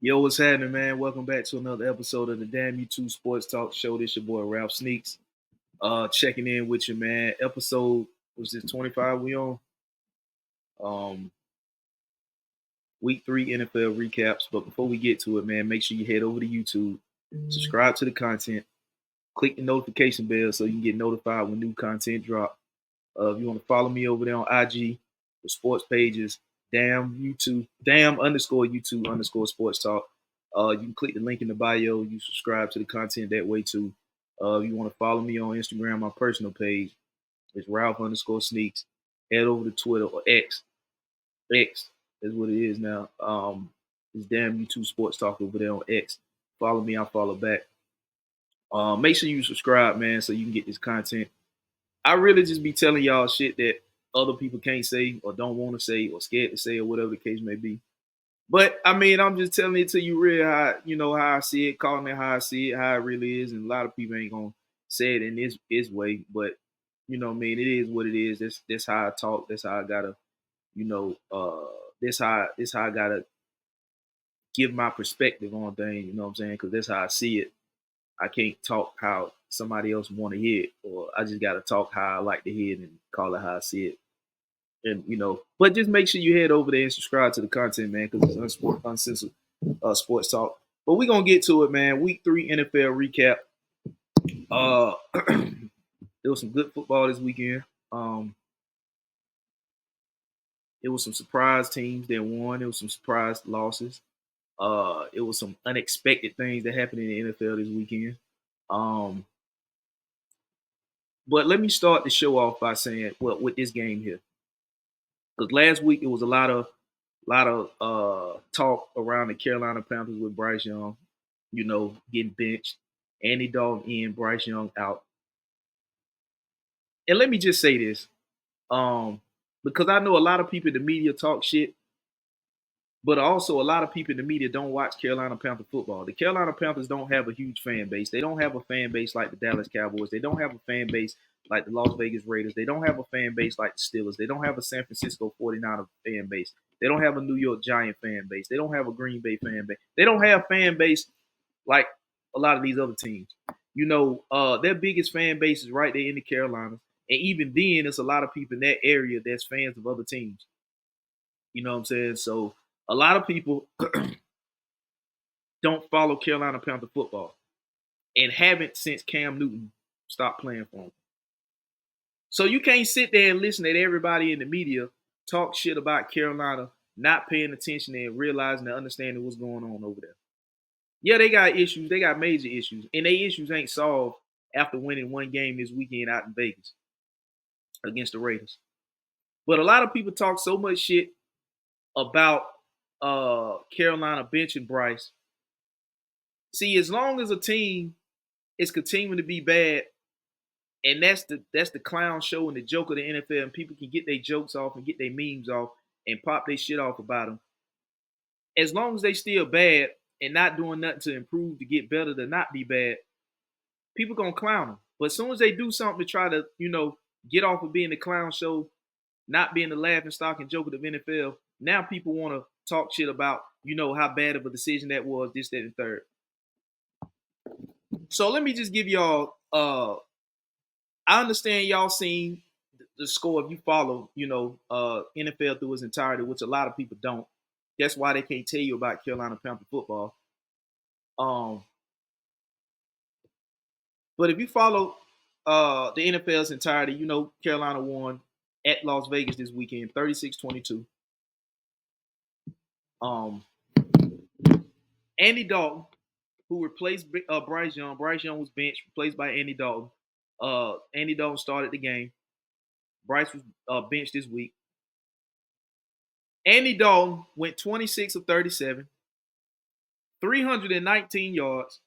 Yo, what's happening, man? Welcome back to another episode of the Damn You Too Sports Talk Show. This your boy Ralph Sneaks. Checking in with you, man. Episode was this 25 we on? Um Week 3 NFL recaps. But before we get to it, man, make sure you head over to YouTube, subscribe to the content, click the notification bell so you can get notified when new content drop. If you want to follow me over there on IG, the sports pages, damn_YouTube_sports talk. You can click the link in the bio. You subscribe to the content that way too. If you want to follow me on Instagram, my personal page is Ralph_Sneaks. Head over to Twitter or X. X is what it is now. It's Damn You Too Sports Talk over there on X. Follow me, I'll follow back. Make sure you subscribe, man, so you can get this content. I really just be telling y'all shit that other people can't say or don't want to say or scared to say or whatever the case may be. But I mean, I'm just telling it to you real how I see it, calling it how I see it, how it really is. And a lot of people ain't gonna say it in this way, but what I mean, it is what it is. That's how I talk. That's how I gotta, this how I gotta give my perspective on things. You know what I'm saying? Because that's how I see it. I can't talk how somebody else want to hear it, or I just gotta talk how I like to hear it and call it how I see it. And but just make sure you head over there and subscribe to the content, man, because it's uncensored sports talk. But we're gonna get to it, man. Week 3 NFL recap. Uh, there was some good football this weekend. It was some surprise teams that won. It was some surprise losses. It was some unexpected things that happened in the NFL this weekend. Um, but let me start the show off by saying, well, with this game here, because last week it was a lot of talk around the Carolina Panthers with Bryce Young, getting benched, Andy Dalton in, Bryce Young out. And let me just say this, because I know a lot of people in the media talk shit, but also a lot of people in the media don't watch Carolina Panther football. The Carolina Panthers don't have a huge fan base. They don't have a fan base like the Dallas Cowboys. They don't have a fan base like the Las Vegas Raiders. They don't have a fan base like the Steelers. They don't have a San Francisco 49er fan base. They don't have a New York Giant fan base. They don't have a Green Bay fan base. They don't have fan base like a lot of these other teams. Their biggest fan base is right there in the Carolinas. And even then, there's a lot of people in that area that's fans of other teams. You know what I'm saying? So a lot of people don't follow Carolina Panther football and haven't since Cam Newton stopped playing for them. So you can't sit there and listen to everybody in the media talk shit about Carolina not paying attention and realizing and understanding what's going on over there. Yeah, they got issues. They got major issues. And their issues ain't solved after winning one game this weekend out in Vegas against the Raiders. But a lot of people talk so much shit about Carolina benching Bryce. See, as long as a team is continuing to be bad, and that's the clown show and the joke of the NFL, and people can get their jokes off and get their memes off and pop their shit off about them. As long as they still bad and not doing nothing to improve, to get better, to not be bad, people gonna clown them. But as soon as they do something to try to, get off of being the clown show, not being the laughing stock and joke of the NFL, now people want to talk shit about, how bad of a decision that was, this, that, and third. So let me just give y'all, I understand y'all seen the score if you follow, NFL through its entirety, which a lot of people don't. That's why they can't tell you about Carolina Panther football. But if you follow the NFL's entirety, Carolina won at Las Vegas this weekend, 36-22. Andy Dalton, who replaced Bryce Young. Bryce Young was benched, replaced by Andy Dalton. Andy Dalton started the game. Bryce was benched this week. Andy Dalton went 26 of 37, 319 yards,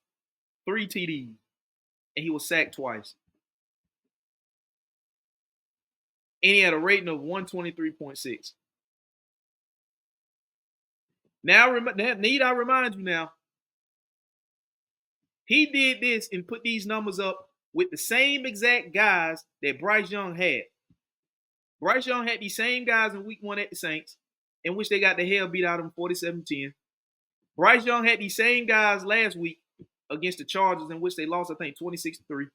3 TDs, and he was sacked twice. And he had a rating of 123.6. Now, need I remind you now, he did this and put these numbers up with the same exact guys that Bryce Young had. Bryce Young had these same guys in week 1 at the Saints, in which they got the hell beat out of them 47-10. Bryce Young had these same guys last week against the Chargers, in which they lost, I think, 26-3.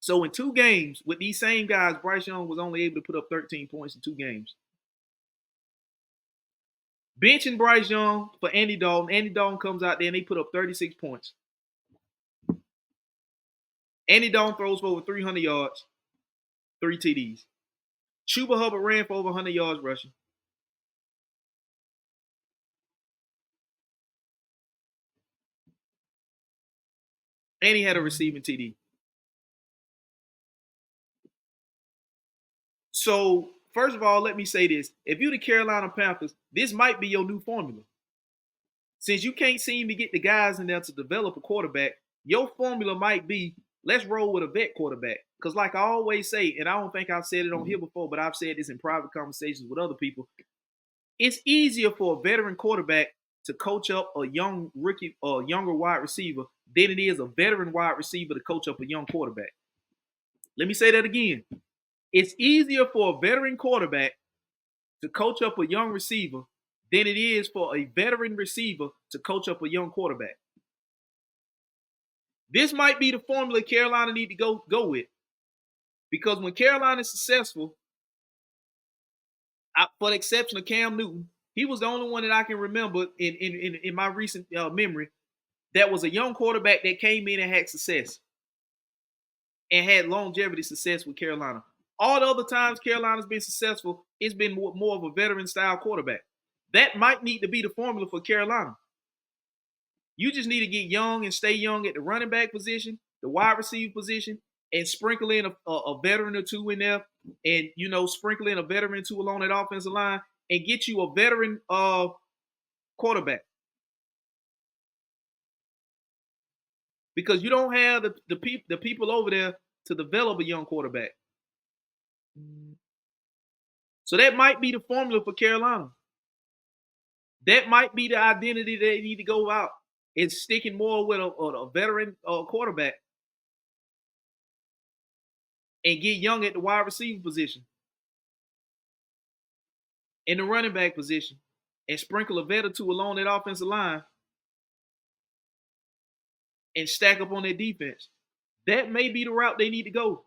So in 2 games with these same guys, Bryce Young was only able to put up 13 points in 2 games. Benching Bryce Young for Andy Dalton. Andy Dalton comes out there and they put up 36 points. Andy Dalton throws for over 300 yards, 3 TDs. Chuba Hubbard ran for over 100 yards rushing. And he had a receiving TD. So, first of all, let me say this. If you're the Carolina Panthers, this might be your new formula. Since you can't seem to get the guys in there to develop a quarterback, your formula might be, let's roll with a vet quarterback. Because like I always say, and I don't think I've said it on here before, but I've said this in private conversations with other people, it's easier for a veteran quarterback to coach up a young rookie or younger wide receiver than it is a veteran wide receiver to coach up a young quarterback. Let me say that again. It's easier for a veteran quarterback to coach up a young receiver than it is for a veteran receiver to coach up a young quarterback. This might be the formula Carolina need to go with. Because when Carolina is successful, for the exception of Cam Newton, he was the only one that I can remember in my recent memory that was a young quarterback that came in and had success and had longevity success with Carolina. All the other times Carolina's been successful, it's been more of a veteran-style quarterback. That might need to be the formula for Carolina. You just need to get young and stay young at the running back position, the wide receiver position, and sprinkle in a veteran or two in there, and sprinkle in a veteran or two along that offensive line, and get you a veteran quarterback. Because you don't have the people over there to develop a young quarterback. So that might be the formula for Carolina. That might be the identity they need to go out. It's sticking more with a veteran quarterback and get young at the wide receiver position, in the running back position, and sprinkle a vet or two along that offensive line and stack up on their defense. That may be the route they need to go.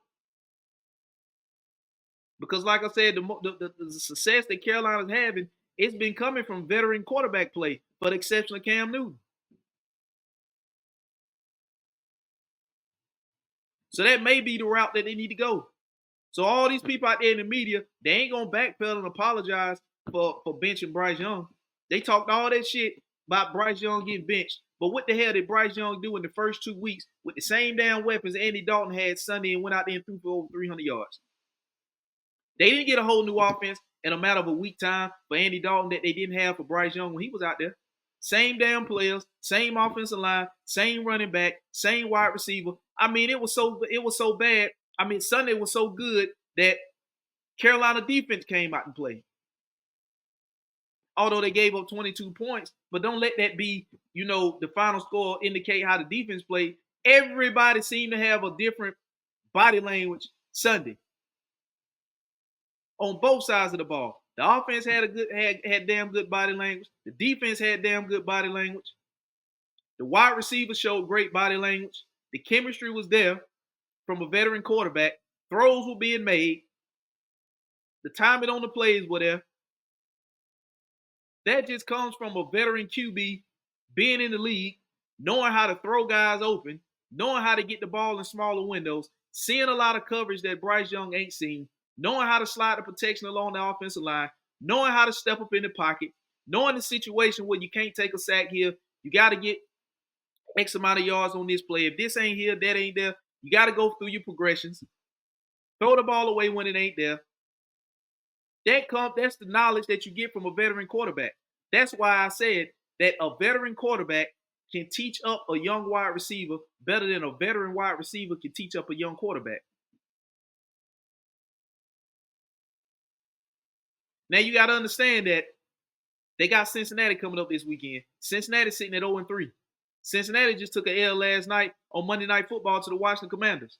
Because like I said, the success that Carolina's having, it's been coming from veteran quarterback play, for the exception of Cam Newton. So that may be the route that they need to go. So all these people out there in the media, they ain't going to backpedal and apologize for benching Bryce Young. They talked all that shit about Bryce Young getting benched. But what the hell did Bryce Young do in the first 2 weeks with the same damn weapons Andy Dalton had Sunday and went out there and threw for over 300 yards? They didn't get a whole new offense in a matter of a week time for Andy Dalton that they didn't have for Bryce Young when he was out there. Same damn players, same offensive line, same running back, same wide receiver. I mean, it was so bad. I mean, Sunday was so good that Carolina defense came out and played. Although they gave up 22 points, but don't let that be, the final score indicate how the defense played. Everybody seemed to have a different body language Sunday on both sides of the ball. The offense had damn good body language. The defense had damn good body language. The wide receivers showed great body language. The chemistry was there from a veteran quarterback. Throws were being made. The timing on the plays were there. That just comes from a veteran QB being in the league, knowing how to throw guys open, knowing how to get the ball in smaller windows, seeing a lot of coverage that Bryce Young ain't seen, knowing how to slide the protection along the offensive line, knowing how to step up in the pocket, knowing the situation where you can't take a sack here, you got to get X amount of yards on this play. If this ain't here, that ain't there, you got to go through your progressions. Throw the ball away when it ain't there. That's the knowledge that you get from a veteran quarterback. That's why I said that a veteran quarterback can teach up a young wide receiver better than a veteran wide receiver can teach up a young quarterback. Now you got to understand that they got Cincinnati coming up this weekend. Cincinnati's sitting at 0-3. Cincinnati just took an L last night on Monday Night Football to the Washington Commanders.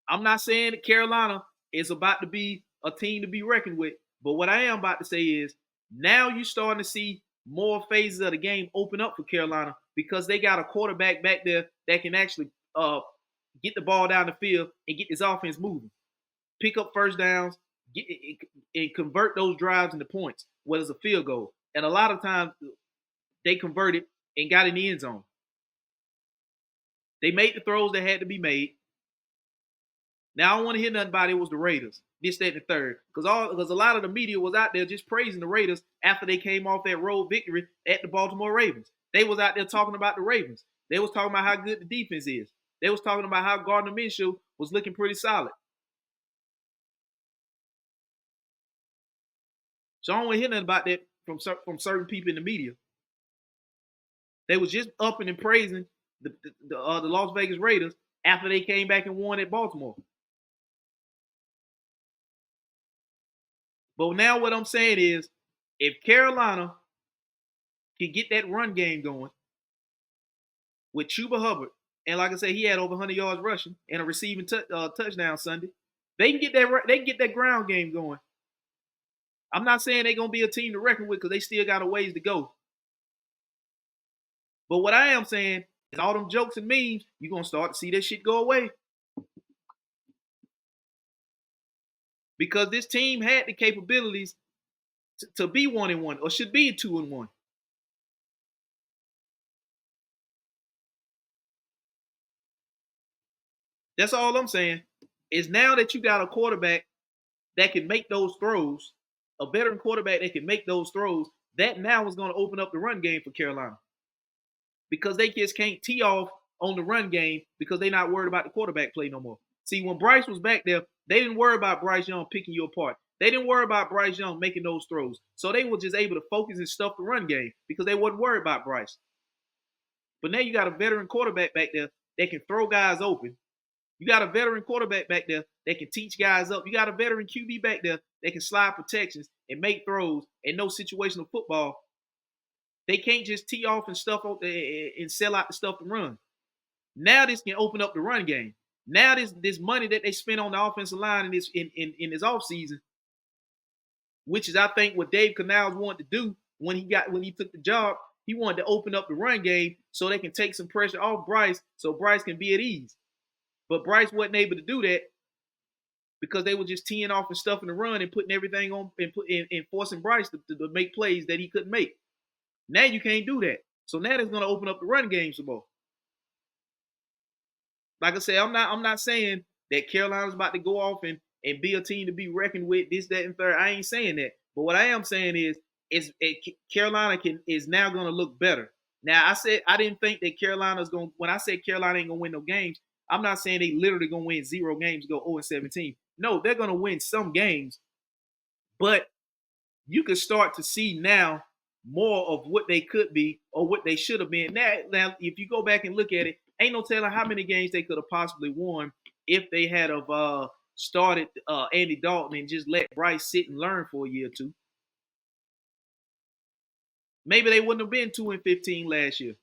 I'm not saying that Carolina is about to be a team to be reckoned with, but what I am about to say is Now you're starting to see more phases of the game open up for Carolina because they got a quarterback back there that can actually get the ball down the field and get this offense moving, pick up first downs, and convert those drives into points, whether it's a field goal. And a lot of times they converted and got in the end zone. They made the throws that had to be made. Now I don't want to hear nothing about it was the Raiders, this, that, and the third, because a lot of the media was out there just praising the Raiders after they came off that road victory at the Baltimore Ravens. They was out there talking about the Ravens. They was talking about how good the defense is. They was talking about how Gardner Minshew was looking pretty solid. So I don't want to hear nothing about that from certain people in the media. They was just upping and praising the Las Vegas Raiders after they came back and won at Baltimore. But now what I'm saying is, if Carolina can get that run game going with Chuba Hubbard, and like I said, he had over 100 yards rushing and a receiving touchdown Sunday, they can get that ground game going. I'm not saying they're gonna be a team to reckon with because they still got a ways to go. But what I am saying is, all them jokes and memes, you're gonna start to see that shit go away. Because this team had the capabilities to be 1-1 or should be 2-1. That's all I'm saying. Is now that you got a quarterback that can make those throws, a veteran quarterback that can make those throws, that now is going to open up the run game for Carolina. Because they just can't tee off on the run game because they're not worried about the quarterback play no more. See, when Bryce was back there, they didn't worry about Bryce Young picking you apart. They didn't worry about Bryce Young making those throws. So they were just able to focus and stuff the run game because they wasn't worried about Bryce. But now you got a veteran quarterback back there that can throw guys open. You got a veteran quarterback back there that can teach guys up. You got a veteran QB back there that can slide protections and make throws and know situational football. They can't just tee off and stuff and sell out the stuff to run. Now this can open up the run game. Now this money that they spent on the offensive line in this offseason, which is I think what Dave Canales wanted to do when he took the job, he wanted to open up the run game so they can take some pressure off Bryce so Bryce can be at ease. But Bryce wasn't able to do that because they were just teeing off and stuffing the run and putting everything on and forcing Bryce to make plays that he couldn't make. Now you can't do that. So now it's going to open up the run game some more. Like I said, I'm not saying that Carolina's about to go off and be a team to be reckoned with, this, that, and third. I ain't saying that. But what I am saying is Carolina is now going to look better. Now, I said I didn't think that Carolina's going to – when I said Carolina ain't going to win no games, I'm not saying they literally going to win 0 games, go 0-17. No, they're going to win some games. But you can start to see now more of what they could be or what they should have been. Now, if you go back and look at it, ain't no telling how many games they could have possibly won if they had started Andy Dalton and just let Bryce sit and learn for a year or two. Maybe they wouldn't have been 2-15 last year.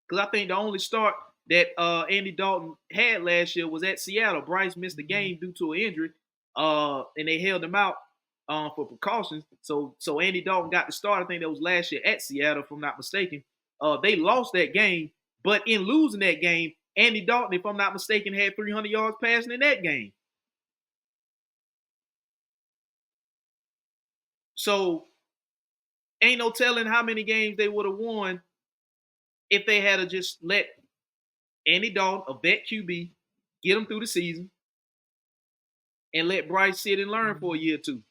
Because I think the only start that Andy Dalton had last year was at Seattle. Bryce missed the game due to an injury, and they held him out for precautions. So Andy Dalton got the start. I think that was last year at Seattle, if I'm not mistaken. They lost that game, but in losing that game, Andy Dalton, if I'm not mistaken, had 300 yards passing in that game. So ain't no telling how many games they would have won if they had to just let Andy Dalton, a vet QB, get them through the season and let Bryce sit and learn for a year or two.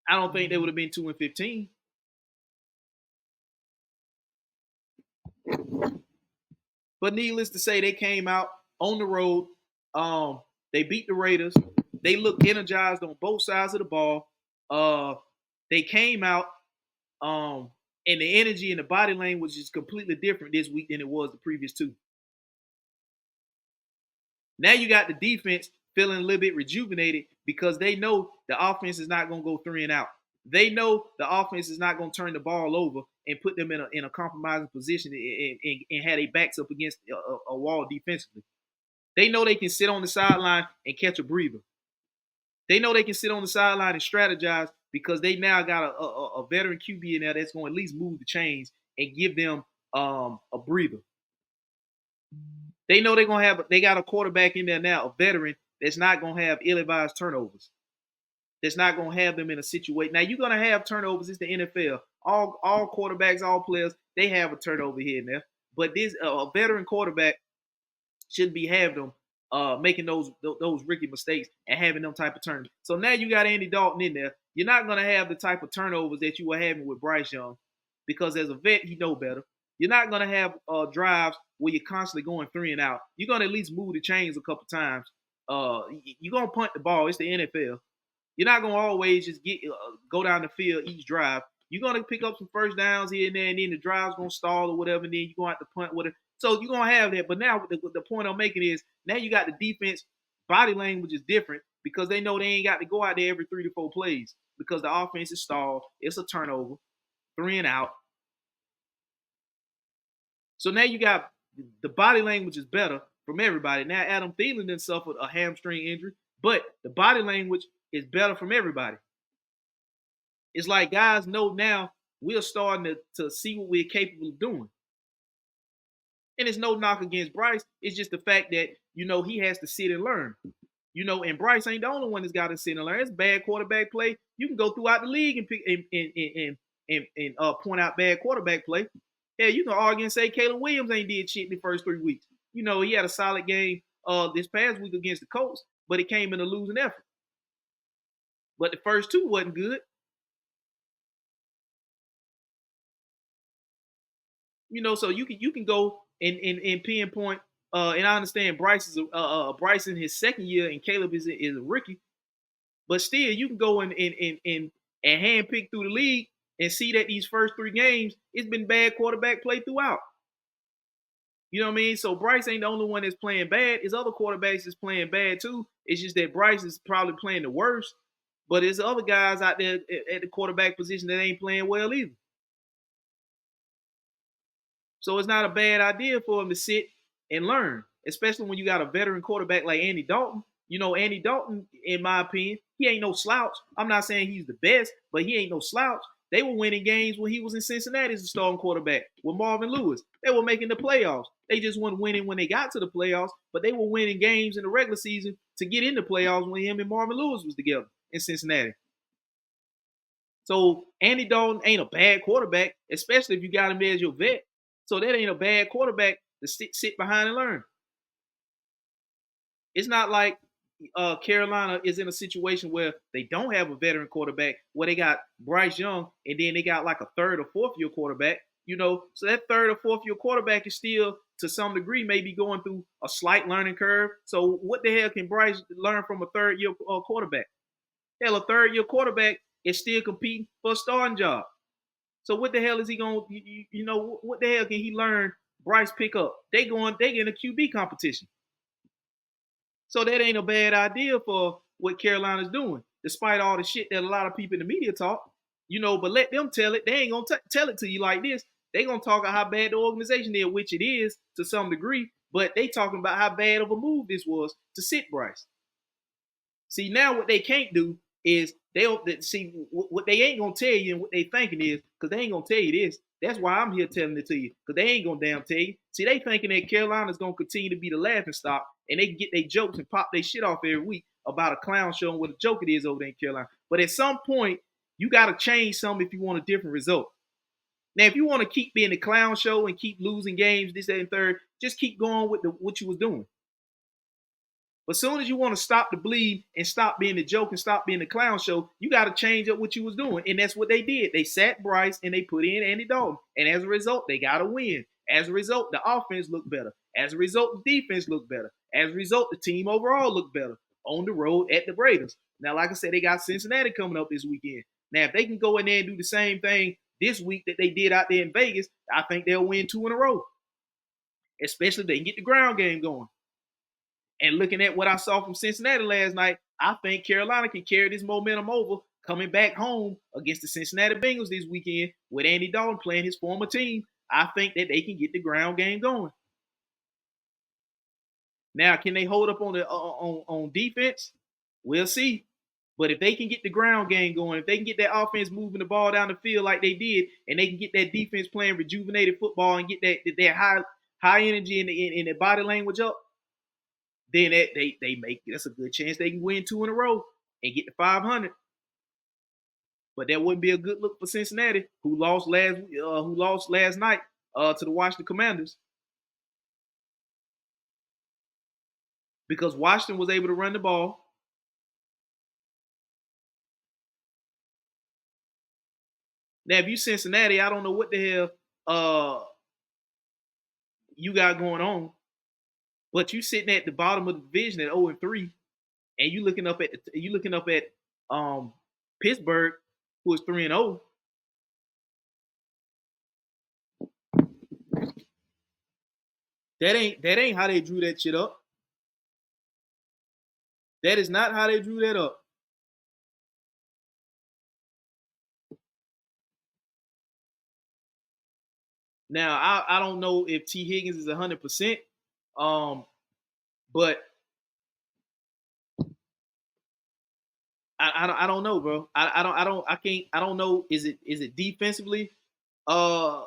I don't think they would have been 2-15. But needless to say, they came out on the road. They beat the Raiders. They looked energized on both sides of the ball. They came out, and the energy and the body language is completely different this week than it was the previous two. Now you got the defense feeling a little bit rejuvenated because they know the offense is not going to go 3 and out. They know the offense is not going to turn the ball over and put them in a compromising position and have their backs up against a wall defensively. They know they can sit on the sideline and catch a breather. They know they can sit on the sideline and strategize because they now got a veteran QB in there that's going to at least move the chains and give them a breather. They know they got a quarterback in there now, a veteran that's not going to have ill-advised turnovers. That's not going to have them in a situation. Now you're going to have turnovers. It's the NFL. All quarterbacks, all players, they have a turnover here and there. But this a veteran quarterback shouldn't be having them making those rookie mistakes and having them type of turnovers. So now you got Andy Dalton in there. You're not going to have the type of turnovers that you were having with Bryce Young because as a vet, he know better. You're not going to have drives where you're constantly going 3 and out. You're going to at least move the chains a couple times. You're going to punt the ball. It's the NFL. You're not going to always just go down the field each drive. You're going to pick up some first downs here and there, and then the drive's going to stall or whatever, and then you're going to have to punt with it. So you're going to have that. But now the point I'm making is now you got the defense. Body language is different because they know they ain't got to go out there every 3 to 4 plays because the offense is stalled. It's a turnover, 3 and out. So now you got the body language is better from everybody. Now Adam Thielen done suffered a hamstring injury, but the body language is better from everybody. It's like guys know now we're starting to see what we're capable of doing. And it's no knock against Bryce. It's just the fact that, he has to sit and learn. And Bryce ain't the only one that's got to sit and learn. It's bad quarterback play. You can go throughout the league and pick and point out bad quarterback play. Yeah, you can argue and say Caleb Williams ain't did shit in the first 3 weeks. He had a solid game this past week against the Colts, but it came in a losing effort. But the first 2 wasn't good. So you can go and pinpoint. And I understand Bryce is Bryce in his second year and Caleb is a rookie, but still you can go and handpick through the league and see that these first 3 games it's been bad quarterback play throughout. You know what I mean? So Bryce ain't the only one that's playing bad. His other quarterbacks is playing bad too. It's just that Bryce is probably playing the worst, but there's other guys out there at the quarterback position that ain't playing well either. So it's not a bad idea for him to sit and learn, especially when you got a veteran quarterback like Andy Dalton. Andy Dalton, in my opinion, he ain't no slouch. I'm not saying he's the best, but he ain't no slouch. They were winning games when he was in Cincinnati as a starting quarterback with Marvin Lewis. They were making the playoffs. They just weren't winning when they got to the playoffs, but they were winning games in the regular season to get in the playoffs when him and Marvin Lewis was together in Cincinnati. So Andy Dalton ain't a bad quarterback, especially if you got him as your vet. So that ain't a bad quarterback to sit behind and learn. It's not like Carolina is in a situation where they don't have a veteran quarterback, where they got Bryce Young, and then they got like a 3rd or 4th year quarterback. So that 3rd or 4th year quarterback is still, to some degree, maybe going through a slight learning curve. So what the hell can Bryce learn from a 3rd year quarterback? Hell, a 3rd year quarterback is still competing for a starting job. So what the hell is he going? What the hell can he learn? Bryce pick up. They get in a QB competition. So that ain't a bad idea for what Carolina's doing, despite all the shit that a lot of people in the media talk. But let them tell it. They ain't gonna tell it to you like this. They gonna talk about how bad the organization is, which it is to some degree. But they talking about how bad of a move this was to sit Bryce. See, now what they can't do is see what they ain't gonna tell you and what they thinking is, because they ain't gonna tell you this. That's why I'm here telling it to you, because they ain't gonna damn tell you. See, they thinking that Carolina's gonna continue to be the laughing stock, and they can get their jokes and pop their shit off every week about a clown show and what a joke it is over there in Carolina. But at some point, you gotta change something if you want a different result. Now, if you want to keep being a clown show and keep losing games, this, that, and third, just keep going with what you was doing. But as soon as you want to stop the bleed and stop being the joke and stop being the clown show, you got to change up what you was doing. And that's what they did. They sat Bryce and they put in Andy Dalton. And as a result, they got to win. As a result, the offense looked better. As a result, the defense looked better. As a result, the team overall looked better on the road at the Raiders. Now, like I said, they got Cincinnati coming up this weekend. Now, if they can go in there and do the same thing this week that they did out there in Vegas, I think they'll win 2 in a row. Especially if they can get the ground game going. And looking at what I saw from Cincinnati last night, I think Carolina can carry this momentum over coming back home against the Cincinnati Bengals this weekend with Andy Dalton playing his former team. I think that they can get the ground game going. Now, can they hold up on the on defense? We'll see. But if they can get the ground game going, if they can get that offense moving the ball down the field like they did, and they can get that defense playing rejuvenated football and get that high energy in their body language up, then they make that's a good chance they can win 2 in a row and get to 500. But that wouldn't be a good look for Cincinnati, who lost last night to the Washington Commanders, because Washington was able to run the ball. Now, if you Cincinnati, I don't know what the hell you got going on, but you sitting at the bottom of the division at 0-3, and you looking up at Pittsburgh, who is 3-0. That ain't how they drew that shit up. That is not how they drew that up. Now, I don't know if T. Higgins is 100%, but I don't know, bro. I don't know. Is it defensively? I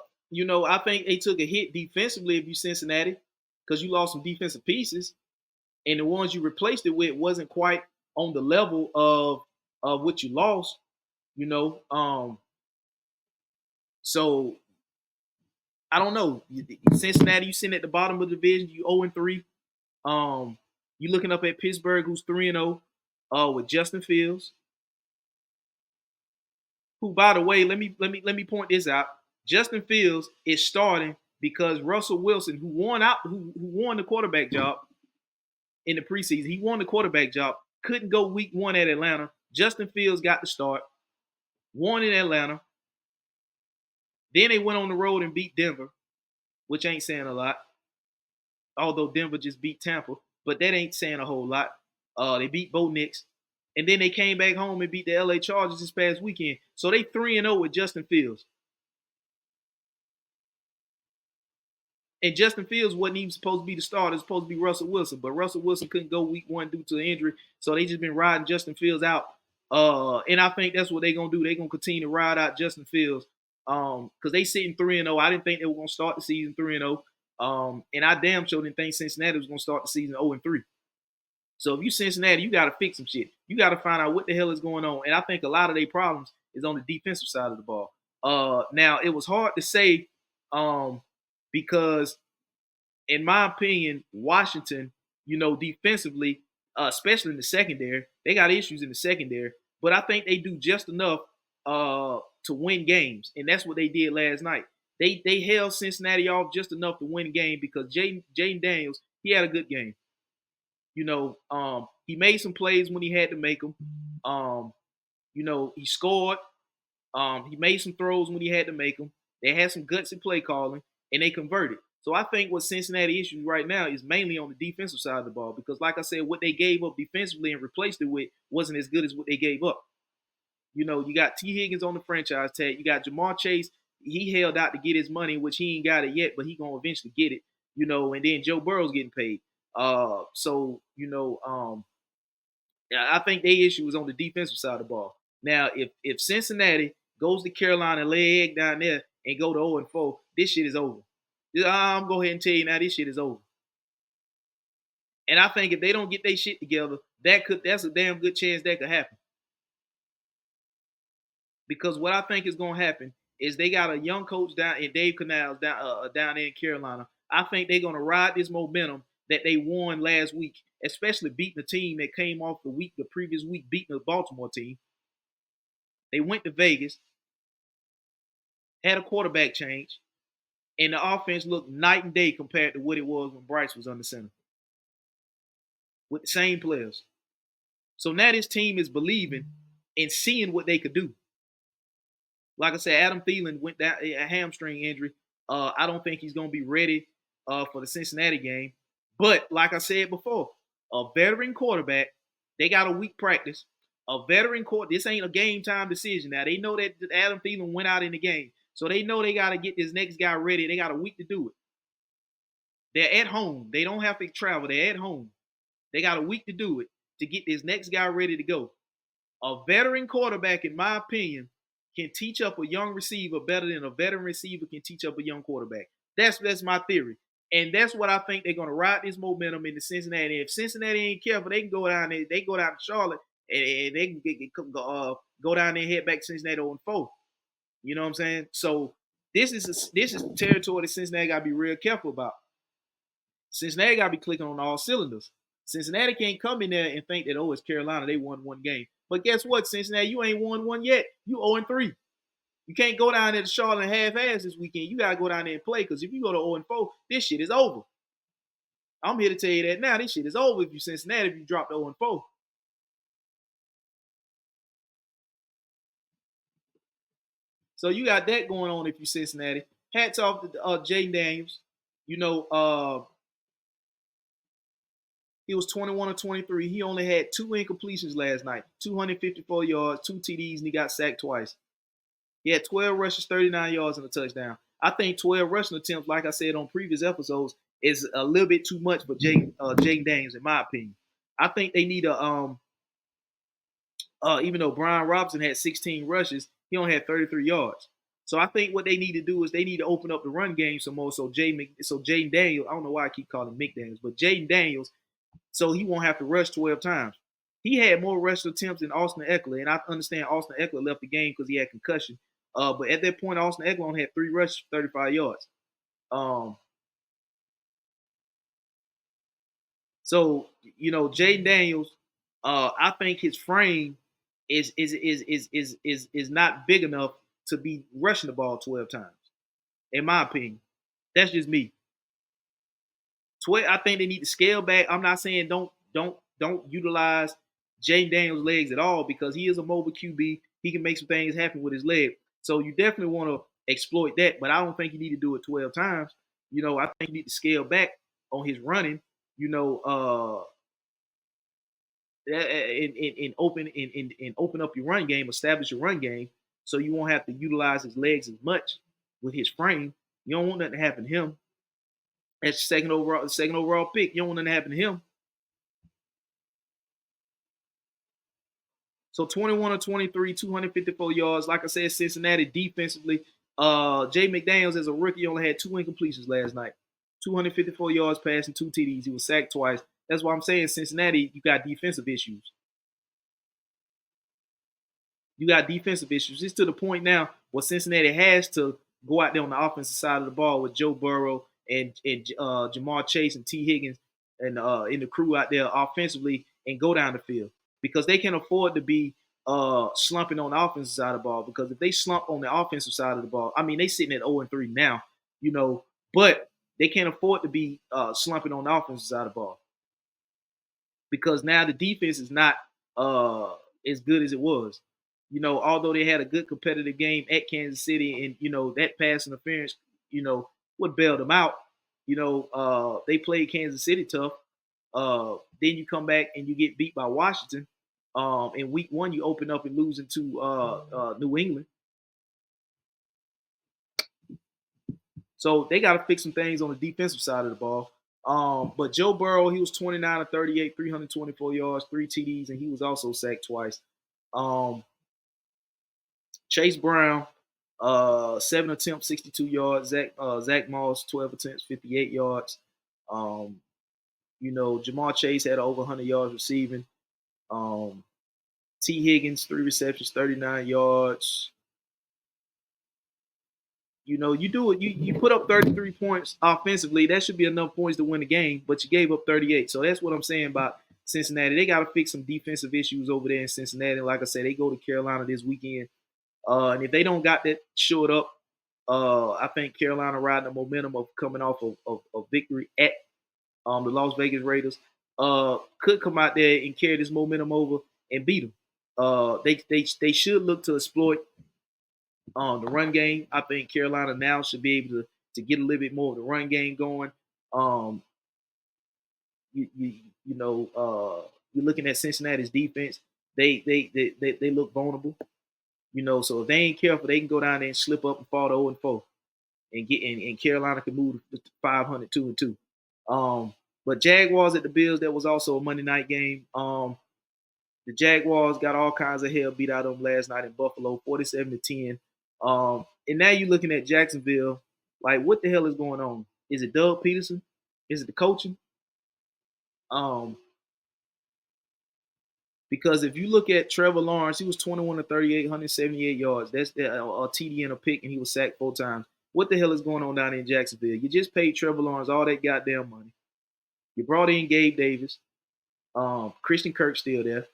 think they took a hit defensively if you Cincinnati, because you lost some defensive pieces, and the ones you replaced it with wasn't quite on the level of what you lost. So I don't know. Cincinnati, you sitting at the bottom of the division. You 0-3. You looking up at Pittsburgh, who's 3-0, with Justin Fields. Who, by the way, let me point this out. Justin Fields is starting because Russell Wilson, who won the quarterback job in the preseason, he won the quarterback job. Couldn't go week 1 at Atlanta. Justin Fields got the start. Won in Atlanta. Then they went on the road and beat Denver, which ain't saying a lot. Although Denver just beat Tampa, but that ain't saying a whole lot. They beat Bo Nix, and then they came back home and beat the LA Chargers this past weekend. So they 3-0 with Justin Fields. And Justin Fields wasn't even supposed to be the starter. It was supposed to be Russell Wilson, but Russell Wilson couldn't go week 1 due to an injury. So they just been riding Justin Fields out. And I think that's what they're going to do. They're going to continue to ride out Justin Fields because they sitting 3-0. I didn't think they were going to start the season 3-0. And I damn sure didn't think Cincinnati was going to start the season 0-3. So if you Cincinnati, you got to fix some shit. You got to find out what the hell is going on. And I think a lot of their problems is on the defensive side of the ball. Now, it was hard to say because, in my opinion, Washington, defensively, especially in the secondary, they got issues in the secondary. But I think they do just enough to win games. And that's what they did last night. They held Cincinnati off just enough to win a game because Jaden Daniels, he had a good game. He made some plays when he had to make them. He scored. He made some throws when he had to make them. They had some gutsy play calling, and they converted. So I think what Cincinnati issues right now is mainly on the defensive side of the ball because, like I said, what they gave up defensively and replaced it with wasn't as good as what they gave up. You got T. Higgins on the franchise tag. You got Jamar Chase. He held out to get his money, which he ain't got it yet, but he gonna eventually get it. And then Joe Burrow's getting paid. I think their issue is on the defensive side of the ball. Now, if Cincinnati goes to Carolina and lay egg down there and go to 0-4, this shit is over. I'm go ahead and tell you now, this shit is over. And I think if they don't get their shit together, that's a damn good chance that could happen. Because what I think is going to happen is they got a young coach down in Dave Canals down there in Carolina. I think they're going to ride this momentum that they won last week, especially beating the team that came off the previous week, beating the Baltimore team. They went to Vegas, had a quarterback change, and the offense looked night and day compared to what it was when Bryce was under center with the same players. So now this team is believing and seeing what they could do. Like I said, Adam Thielen went down a hamstring injury. I don't think he's going to be ready for the Cincinnati game. But like I said before, a veteran quarterback, they got a week practice. A veteran this ain't a game time decision. Now, they know that Adam Thielen went out in the game. So they know they got to get this next guy ready. They got a week to do it. They're at home. They don't have to travel. They're at home. They got a week to do it to get this next guy ready to go. A veteran quarterback, in my opinion, can teach up a young receiver better than a veteran receiver can teach up a young quarterback. That's my theory. And that's what I think they're going to ride this momentum into Cincinnati. If Cincinnati ain't careful, they can go down there. They go down to Charlotte and they can go down there and head back to Cincinnati 0-4. You know what I'm saying? So this is the territory that Cincinnati got to be real careful about. Cincinnati got to be clicking on all cylinders. Cincinnati can't come in there and think that, oh, it's Carolina, they won one game. But guess what, Cincinnati, you ain't won one yet. You 0-3. You can't go down there to Charlotte and half-ass this weekend. You got to go down there and play, because if you go to 0-4, this shit is over. I'm here to tell you that now. This shit is over if you Cincinnati, if you drop to 0-4. So you got that going on if you Cincinnati. Hats off to Jaden Daniels. You know, he was 21 or 23. He only had 2 incompletions last night, 254 yards, 2 TDs, and he got sacked twice. He had 12 rushes, 39 yards, and a touchdown. I think 12 rushing attempts, like I said on previous episodes, is a little bit too much for Jaden Daniels, in my opinion. I think they need even though Brian Robinson had 16 rushes, he only had 33 yards. So I think what they need to do is they need to open up the run game some more. So Jaden Daniels, I don't know why I keep calling him McDaniels, but Jaden Daniels, so he won't have to rush 12 times. He had more rush attempts than Austin Ekeler, and I understand Austin Ekeler left the game because he had concussion. But at that point, Austin Ekeler only had 3 rushes for 35 yards. So you know, Jaden Daniels, I think his frame is not big enough to be rushing the ball 12 times. In my opinion, that's just me. 12, I think they need to scale back. I'm not saying don't utilize Jaden Daniels' legs at all, because he is a mobile QB. He can make some things happen with his leg. So you definitely want to exploit that, but I don't think you need to do it 12 times. You know, I think you need to scale back on his running. You know, and open up your run game, establish your run game, so you won't have to utilize his legs as much with his frame. You don't want nothing to happen to him. That's second overall pick. You don't want nothing to happen to him. So 21 or 23, 254 yards. Like I said, Cincinnati defensively. Jay McDaniels, as a rookie, only had 2 incompletions last night. 254 yards passing, 2 TDs. He was sacked twice. That's why I'm saying Cincinnati, you got defensive issues. You got defensive issues. It's to the point now where Cincinnati has to go out there on the offensive side of the ball with Joe Burrow and Jamar Chase and T. Higgins and in the crew out there offensively, and go down the field, because they can't afford to be slumping on the offensive side of the ball. Because if they slump on the offensive side of the ball, I mean, they sitting at 0-3 now, you know, but they can't afford to be slumping on the offensive side of the ball, because now the defense is not as good as it was. You know, although they had a good competitive game at Kansas City, and you know that pass interference, you know, would bail them out. You know, they played Kansas City tough. Then you come back and you get beat by Washington. In week 1, you open up and losing to New England. So they got to fix some things on the defensive side of the ball. But Joe Burrow, he was 29 of 38, 324 yards, 3 TDs, and he was also sacked twice. Chase Brown, 7 attempts, 62 yards. Zach Moss, 12 attempts, 58 yards. You know, Jamar Chase had over 100 yards receiving. T. Higgins, 3 receptions, 39 yards. You know, you do it. You put up 33 points offensively. That should be enough points to win the game, but you gave up 38. So that's what I'm saying about Cincinnati. They got to fix some defensive issues over there in Cincinnati. Like I said, they go to Carolina this weekend. And if they don't got that shored up, I think Carolina riding the momentum of coming off of victory at the Las Vegas Raiders, could come out there and carry this momentum over and beat them. They should look to exploit the run game. I think Carolina now should be able to get a little bit more of the run game going. You know, you're looking at Cincinnati's defense. They look vulnerable. You know, so if they ain't careful, they can go down there and slip up and fall to 0-4, and and Carolina can move to 500 2-2. But Jaguars at the Bills, that was also a Monday night game. The Jaguars got all kinds of hell beat out of them last night in Buffalo, 47-10. And now you're looking at Jacksonville. Like, what the hell is going on? Is it Doug Peterson? Is it the coaching? Um, because if you look at Trevor Lawrence, he was 21 to 38, 178 yards. That's a TD and a pick, and he was sacked 4 times. What the hell is going on down in Jacksonville? You just paid Trevor Lawrence all that goddamn money. You brought in Gabe Davis. Christian Kirk still there.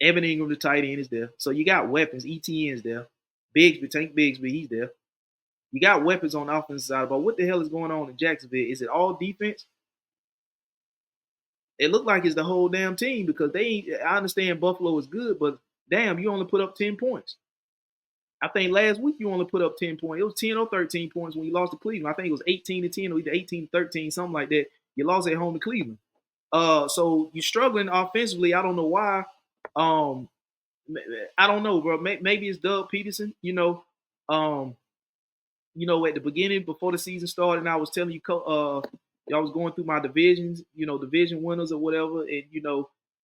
Evan Ingram, the tight end, is there. So you got weapons. ETN's there. Bigsby, Tank Bigsby, he's there. You got weapons on the offensive side. But what the hell is going on in Jacksonville? Is it all defense? It looked like it's the whole damn team because I understand Buffalo is good, but damn, you only put up 10 points. I think last week you only put up 10 points. It was 10 or 13 points when you lost to Cleveland. I think it was 18-10 or either 18-13, something like that. You lost at home to Cleveland. So you're struggling offensively. I don't know why. I don't know, bro. Maybe it's Doug Peterson. At the beginning before the season started, and I was telling you, I was going through my divisions, division winners or whatever, and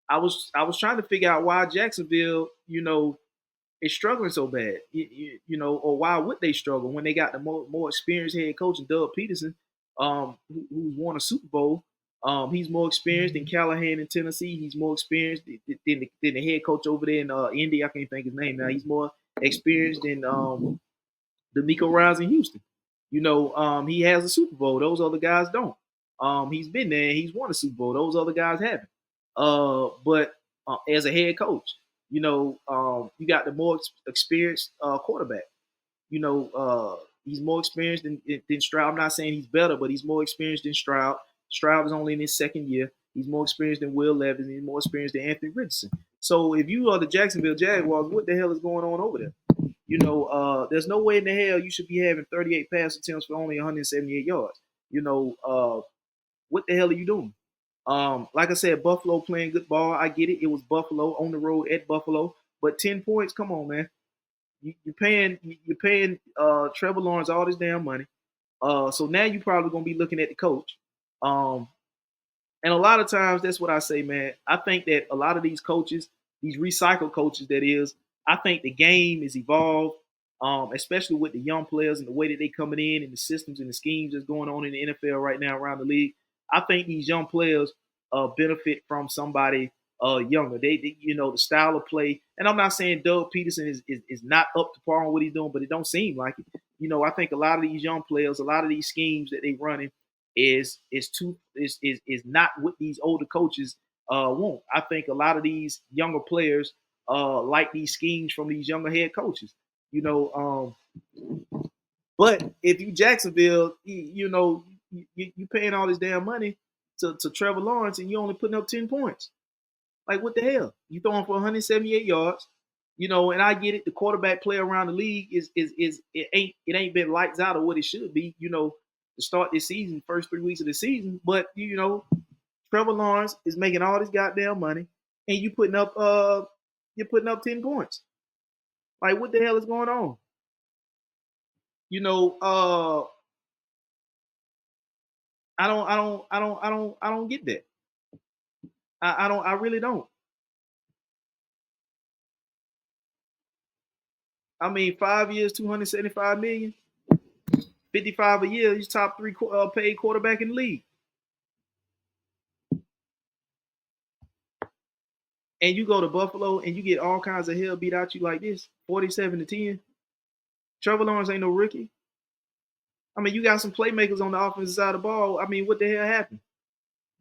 I was trying to figure out why Jacksonville, is struggling so bad, or why would they struggle when they got the more experienced head coach, Doug Peterson, who's won a Super Bowl. He's more experienced than Callahan in Tennessee. He's more experienced than the head coach over there in Indy. I can't think his name now. He's more experienced than the Miko Ryans in Houston. He has a Super Bowl. Those other guys don't. He's been there and he's won a Super Bowl. Those other guys haven't. But as a head coach, you got the more experienced quarterback. He's more experienced than Stroud. I'm not saying he's better, but he's more experienced than Stroud. Stroud is only in his second year. He's more experienced than Will Levis. He's more experienced than Anthony Richardson. So if you are the Jacksonville Jaguars, what the hell is going on over there? There's no way in the hell you should be having 38 pass attempts for only 178 yards. What the hell are you doing? Like I said, Buffalo playing good ball. I get it. It was Buffalo on the road at Buffalo, but 10 points. Come on, man. You're paying Trevor Lawrence all this damn money. So now you're probably gonna be looking at the coach. And a lot of times that's what I say, man. I think that a lot of these coaches, these recycled coaches, that is, I think the game is evolved, especially with the young players and the way that they coming in and the systems and the schemes that's going on in the NFL right now around the league. I think these young players benefit from somebody younger. They the style of play. And I'm not saying Doug Peterson is not up to par on what he's doing, but it don't seem like it. I think a lot of these young players, a lot of these schemes that they running is not what these older coaches want. I think a lot of these younger players like these schemes from these younger head coaches. But if you Jacksonville, you paying all this damn money to Trevor Lawrence and you only putting up 10 points. Like, what the hell? You throwing for 178 yards, and I get it. The quarterback play around the league is it ain't been lights out of what it should be, to start this season, first 3 weeks of the season. But Trevor Lawrence is making all this goddamn money, and you're putting up 10 points. Like, what the hell is going on? I don't get that. I really don't. I mean, 5 years, 275 million, 55 a year. He's top 3 paid quarterback in the league. And you go to Buffalo and you get all kinds of hell beat out you like this, 47-10. Trevor Lawrence ain't no rookie. I mean, you got some playmakers on the offensive side of the ball. I mean, what the hell happened?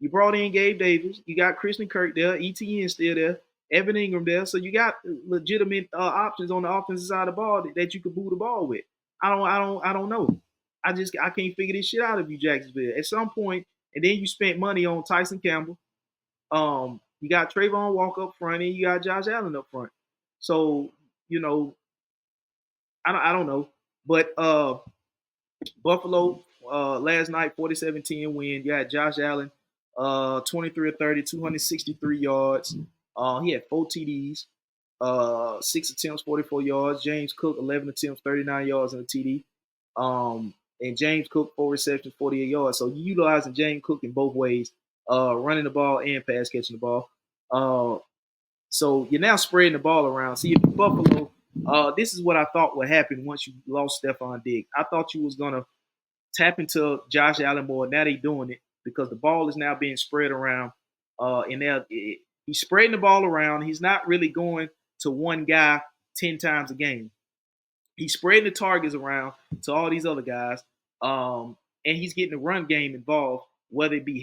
You brought in Gabe Davis. You got Christian Kirk there. ETN still there. Evan Ingram there. So you got legitimate options on the offensive side of the ball that you could move the ball with. I don't know. I can't figure this shit out of you, Jacksonville. At some point, and then you spent money on Tyson Campbell. You got Trayvon Walker up front, and you got Josh Allen up front. So I don't know, but Buffalo last night 47-10 win. You had Josh Allen 23 of 30, 263 yards. He had 4 TDs, 6 attempts, 44 yards. James Cook 11 attempts, 39 yards and a TD. And James Cook 4 receptions, 48 yards. So you utilizing James Cook in both ways, running the ball and pass catching the ball. So you're now spreading the ball around. See, if you Buffalo, this is what I thought would happen once you lost Stephon Diggs. I thought you was gonna tap into Josh Allen more. Now they doing it because the ball is now being spread around. And now he's spreading the ball around. He's not really going to one guy 10 times a game. He's spreading the targets around to all these other guys, and he's getting the run game involved, whether it be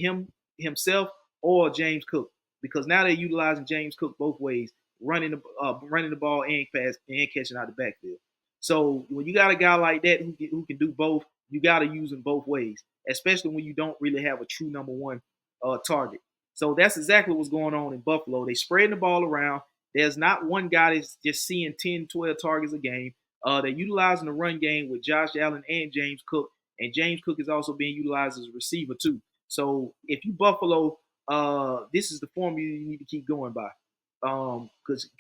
himself or James Cook, because now they're utilizing James Cook both ways, running the ball and pass and catching out the backfield. So when you got a guy like that who can do both, you got to use him both ways, especially when you don't really have a true number one target. So that's exactly what's going on in Buffalo. They spreading the ball around. There's not one guy that's just seeing 10, 12 targets a game. They're utilizing the run game with Josh Allen and James Cook, and James Cook is also being utilized as a receiver too. So if you Buffalo, this is the formula you need to keep going by, because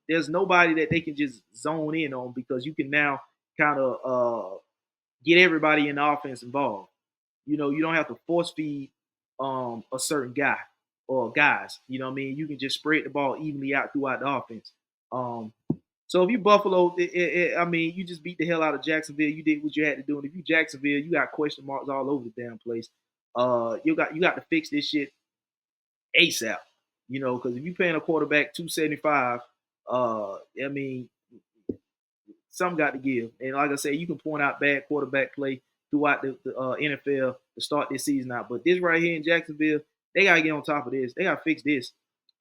there's nobody that they can just zone in on, because you can now kind of get everybody in the offense involved. You know, you don't have to force feed a certain guy or guys. You know what I mean? You can just spread the ball evenly out throughout the offense. So if you Buffalo, I mean, you just beat the hell out of Jacksonville. You did what you had to do. And if you Jacksonville, you got question marks all over the damn place. You got to fix this shit ASAP. You know, because if you're paying a quarterback $275, I mean, something got to give. And like I said, you can point out bad quarterback play throughout the NFL to start this season out. But this right here in Jacksonville, they got to get on top of this. They got to fix this.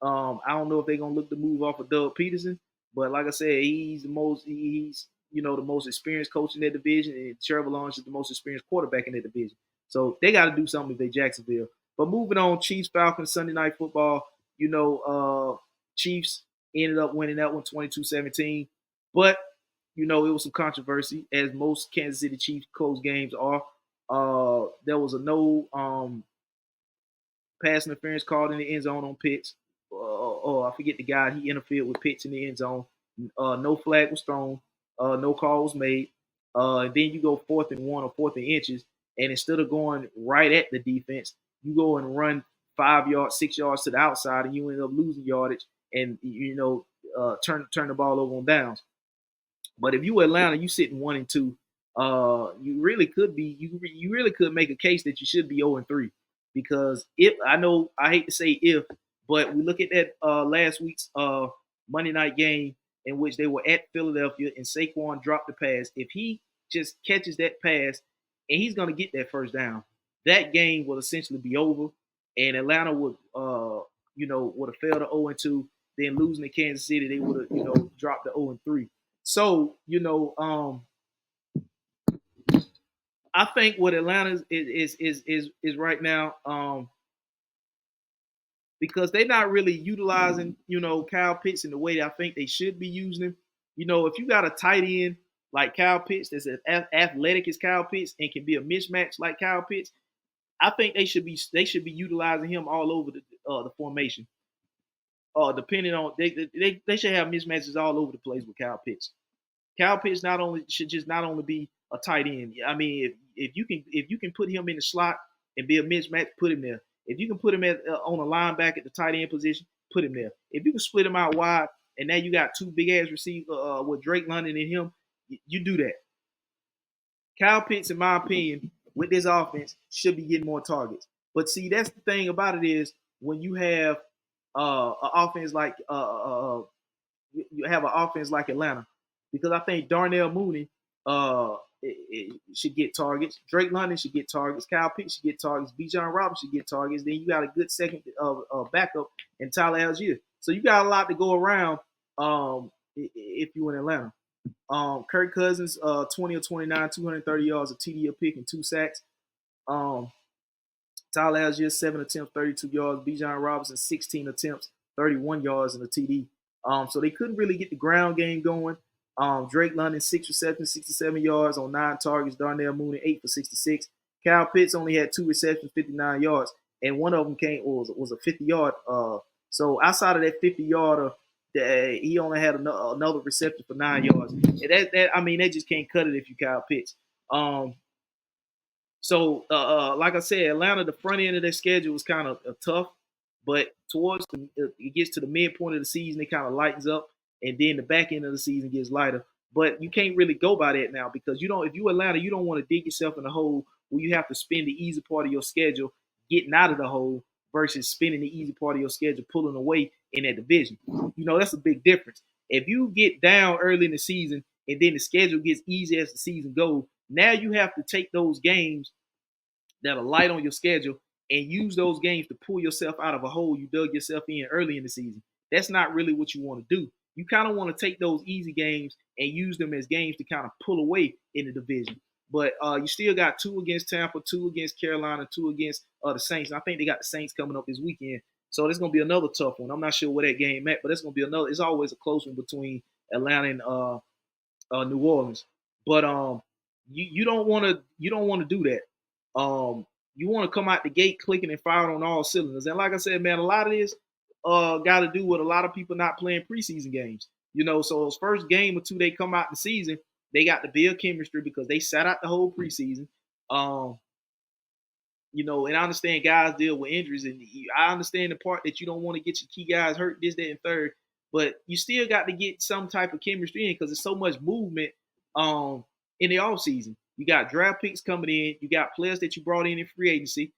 I don't know if they're going to look to move off of Doug Peterson. But like I said, he's the most experienced coach in that division, and Trevor Lawrence is the most experienced quarterback in that division. So they got to do something if they Jacksonville. But moving on, Chiefs Falcons Sunday Night Football. You know, Chiefs ended up winning that one 22-17. But you know, it was some controversy, as most Kansas City Chiefs close games are. There was a no pass interference called in the end zone on Pitts. I forget the guy. He interfered with Pitts in the end zone. No flag was thrown. No call was made. And then you go 4th and 1 or 4th and inches, and instead of going right at the defense, you go and run 5 yards, 6 yards to the outside, and you end up losing yardage, and turn the ball over on downs. But if you Atlanta, you sitting 1 and 2, you really could make a case that you should be 0 and 3, because I hate to say if, but we look at that last week's Monday night game in which they were at Philadelphia and Saquon dropped the pass. If he just catches that pass and he's going to get that first down, that game will essentially be over, and Atlanta would have failed to 0 and 2. Then losing to Kansas City, they would have dropped to 0 and 3. So, I think what Atlanta is right now, because they're not really utilizing, Kyle Pitts in the way that I think they should be using him. If you got a tight end like Kyle Pitts that's as athletic as Kyle Pitts and can be a mismatch like Kyle Pitts, I think they should be utilizing him all over the formation. Depending on they should have mismatches all over the place with Kyle Pitts. Kyle Pitts should not only be a tight end. I mean, if you can put him in the slot and be a mismatch, put him there. If you can put him on a linebacker at the tight end position, put him there. If you can split him out wide, and now you got two big ass receivers with Drake London and him, you do that. Kyle Pitts, in my opinion, with this offense, should be getting more targets. But see, that's the thing about it is when you have an offense like Atlanta, because I think Darnell Mooney should get targets. Drake London should get targets. Kyle Pitts should get targets. Bijan Robinson should get targets. Then you got a good second backup in Tyler Algier. So you got a lot to go around if you're in Atlanta. Kirk Cousins, 20 or 29, 230 yards, a TD, a pick, and 2 sacks. Tyler Algier, 7 attempts, 32 yards. Bijan Robinson, 16 attempts, 31 yards, and a TD. So they couldn't really get the ground game going. Drake London, 6 receptions, 67 yards on 9 targets. Darnell Mooney, 8 for 66. Kyle Pitts only had 2 receptions, 59 yards, and one of them was a 50-yard. So outside of that 50-yarder, he only had another reception for 9 yards. And that just can't cut it if you Kyle Pitts. So like I said, Atlanta, the front end of their schedule was kind of tough, But it gets to the midpoint of the season, it kind of lightens up, and then the back end of the season gets lighter. But you can't really go by that now because if you Atlanta, you don't want to dig yourself in a hole where you have to spend the easy part of your schedule getting out of the hole versus spending the easy part of your schedule pulling away in that division. That's a big difference. If you get down early in the season and then the schedule gets easy as the season goes, now you have to take those games that are light on your schedule and use those games to pull yourself out of a hole you dug yourself in early in the season. That's not really what you want to do. You kind of want to take those easy games and use them as games to kind of pull away in the division. But you still got 2 against Tampa, 2 against Carolina, 2 against the Saints. And I think they got the Saints coming up this weekend. So there's going to be another tough one. I'm not sure where that game at, but it's going to be another. It's always a close one between Atlanta and New Orleans. But you don't want to do that. You want to come out the gate clicking and firing on all cylinders. And like I said, man, a lot of this got to do with a lot of people not playing preseason games. So those first game or two they come out the season, they got to build chemistry because they sat out the whole preseason. And I understand guys deal with injuries, and I understand the part that you don't want to get your key guys hurt, this, that, and third. But you still got to get some type of chemistry in because there's so much movement in the offseason. You got draft picks coming in. You got players that you brought in free agency.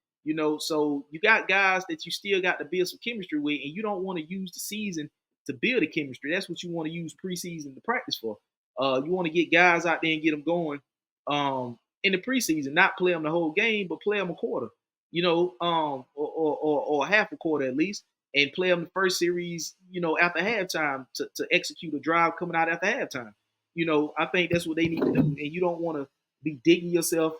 So you got guys that you still got to build some chemistry with, and you don't want to use the season to build a chemistry. That's what you want to use preseason to practice for. You want to get guys out there and get them going in the preseason, not play them the whole game, but play them a quarter, or half a quarter at least, and play them the first series, after halftime to execute a drive coming out after halftime. I think that's what they need to do, and you don't want to be digging yourself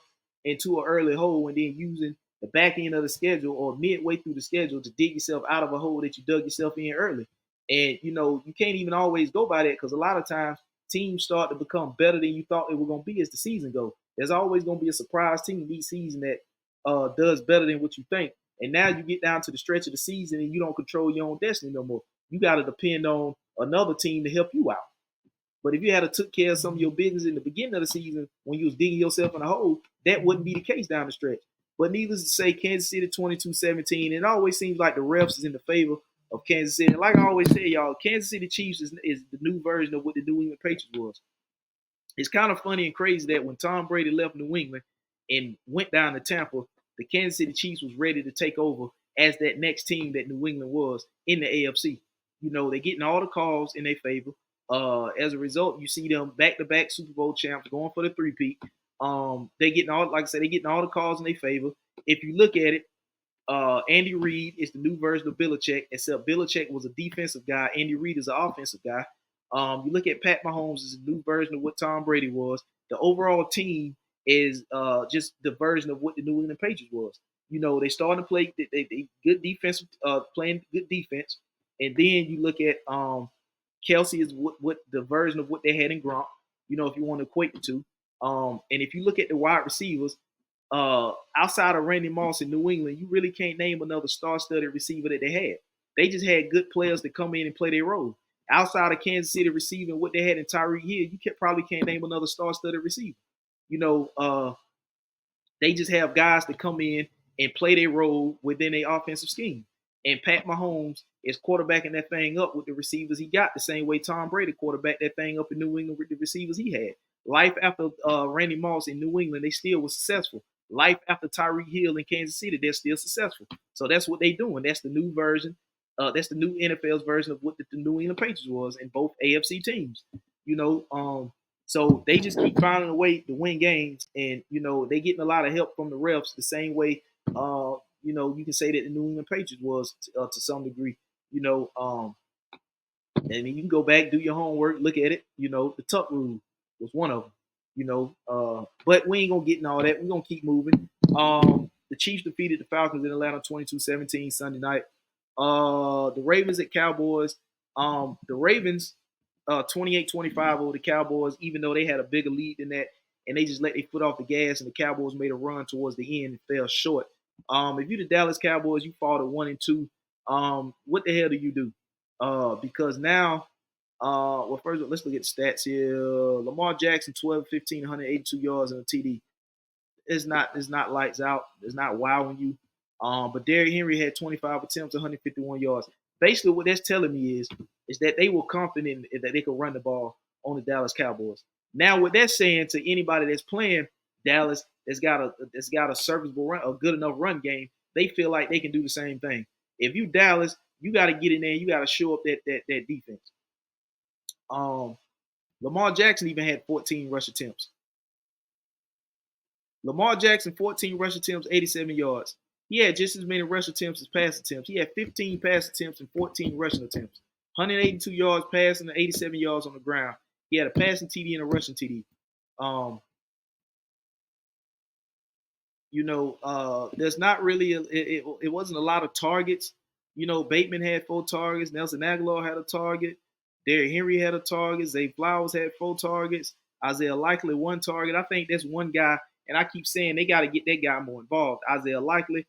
into an early hole and then using the back end of the schedule or midway through the schedule to dig yourself out of a hole that you dug yourself in early. And, you can't even always go by that because a lot of times teams start to become better than you thought they were going to be as the season goes. There's always going to be a surprise team each season that does better than what you think. And now you get down to the stretch of the season and you don't control your own destiny no more. You got to depend on another team to help you out. But if you had to took care of some of your business in the beginning of the season when you was digging yourself in a hole, that wouldn't be the case down the stretch. But needless to say, Kansas City 22-17, it always seems like the refs is in the favor of Kansas City. And like I always say, y'all, Kansas City Chiefs is the new version of what the New England Patriots was. It's kind of funny and crazy that when Tom Brady left New England and went down to Tampa, the Kansas City Chiefs was ready to take over as that next team that New England was in the AFC. They're getting all the calls in their favor. As a result, you see them back-to-back Super Bowl champs going for the three-peat. They're getting all, like I said, they're getting all the calls in their favor. If you look at it, Andy Reid is the new version of Belichick, except Belichick was a defensive guy. Andy Reid is an offensive guy. You look at Pat Mahomes is a new version of what Tom Brady was. The overall team is just the version of what the New England Patriots was. They starting to play they good defense, playing good defense, and then you look at Kelsey is what the version of what they had in Gronk. If you want to equate the two, and if you look at the wide receivers, outside of Randy Moss in New England, you really can't name another star-studded receiver that they had. They just had good players to come in and play their role. Outside of Kansas City receiving what they had in Tyreek Hill, you probably can't name another star-studded receiver. They just have guys that come in and play their role within their offensive scheme. And Pat Mahomes is quarterbacking that thing up with the receivers he got, the same way Tom Brady quarterbacked that thing up in New England with the receivers he had. Life after Randy Moss in New England, they still were successful. Life after Tyreek Hill in Kansas City, they're still successful. So that's what they're doing. That's the new version. That's the new NFL's version of what the New England Patriots was in both AFC teams. So they just keep finding a way to win games, and they're getting a lot of help from the refs the same way. You can say that the New England Patriots was to some degree. And you can go back, do your homework, look at it. The Tuck rule was one of them. But we ain't gonna get in all that. We're gonna keep moving. The Chiefs defeated the Falcons in Atlanta 22-17 Sunday night. The Ravens at Cowboys. The Ravens 28-25 over the Cowboys, even though they had a bigger lead than that, and they just let their foot off the gas, and the Cowboys made a run towards the end and fell short. If you're the Dallas Cowboys, you fall to 1-2. What the hell do you do? Because now, first let's look at the stats here. Lamar Jackson, 12-15, 182 yards and a TD. It's not lights out. It's not wowing you. But Derrick Henry had 25 attempts, 151 yards. Basically, what that's telling me is that they were confident that they could run the ball on the Dallas Cowboys. Now, what that's saying to anybody that's playing Dallas that's got a serviceable run, a good enough run game, they feel like they can do the same thing. If you Dallas, you got to get in there. You got to show up that defense. Lamar Jackson even had 14 rush attempts. Lamar Jackson, 14 rush attempts, 87 yards. He had just as many rush attempts as pass attempts. He had 15 pass attempts and 14 rushing attempts. 182 yards passing and 87 yards on the ground. He had a passing TD and a rushing TD. There's not really it wasn't a lot of targets. Bateman had 4 targets. Nelson Aguilar had a target. Derrick Henry had a target. Zay Flowers had 4 targets. Isaiah Likely 1 target. I think that's one guy, and I keep saying they got to get that guy more involved. Isaiah Likely,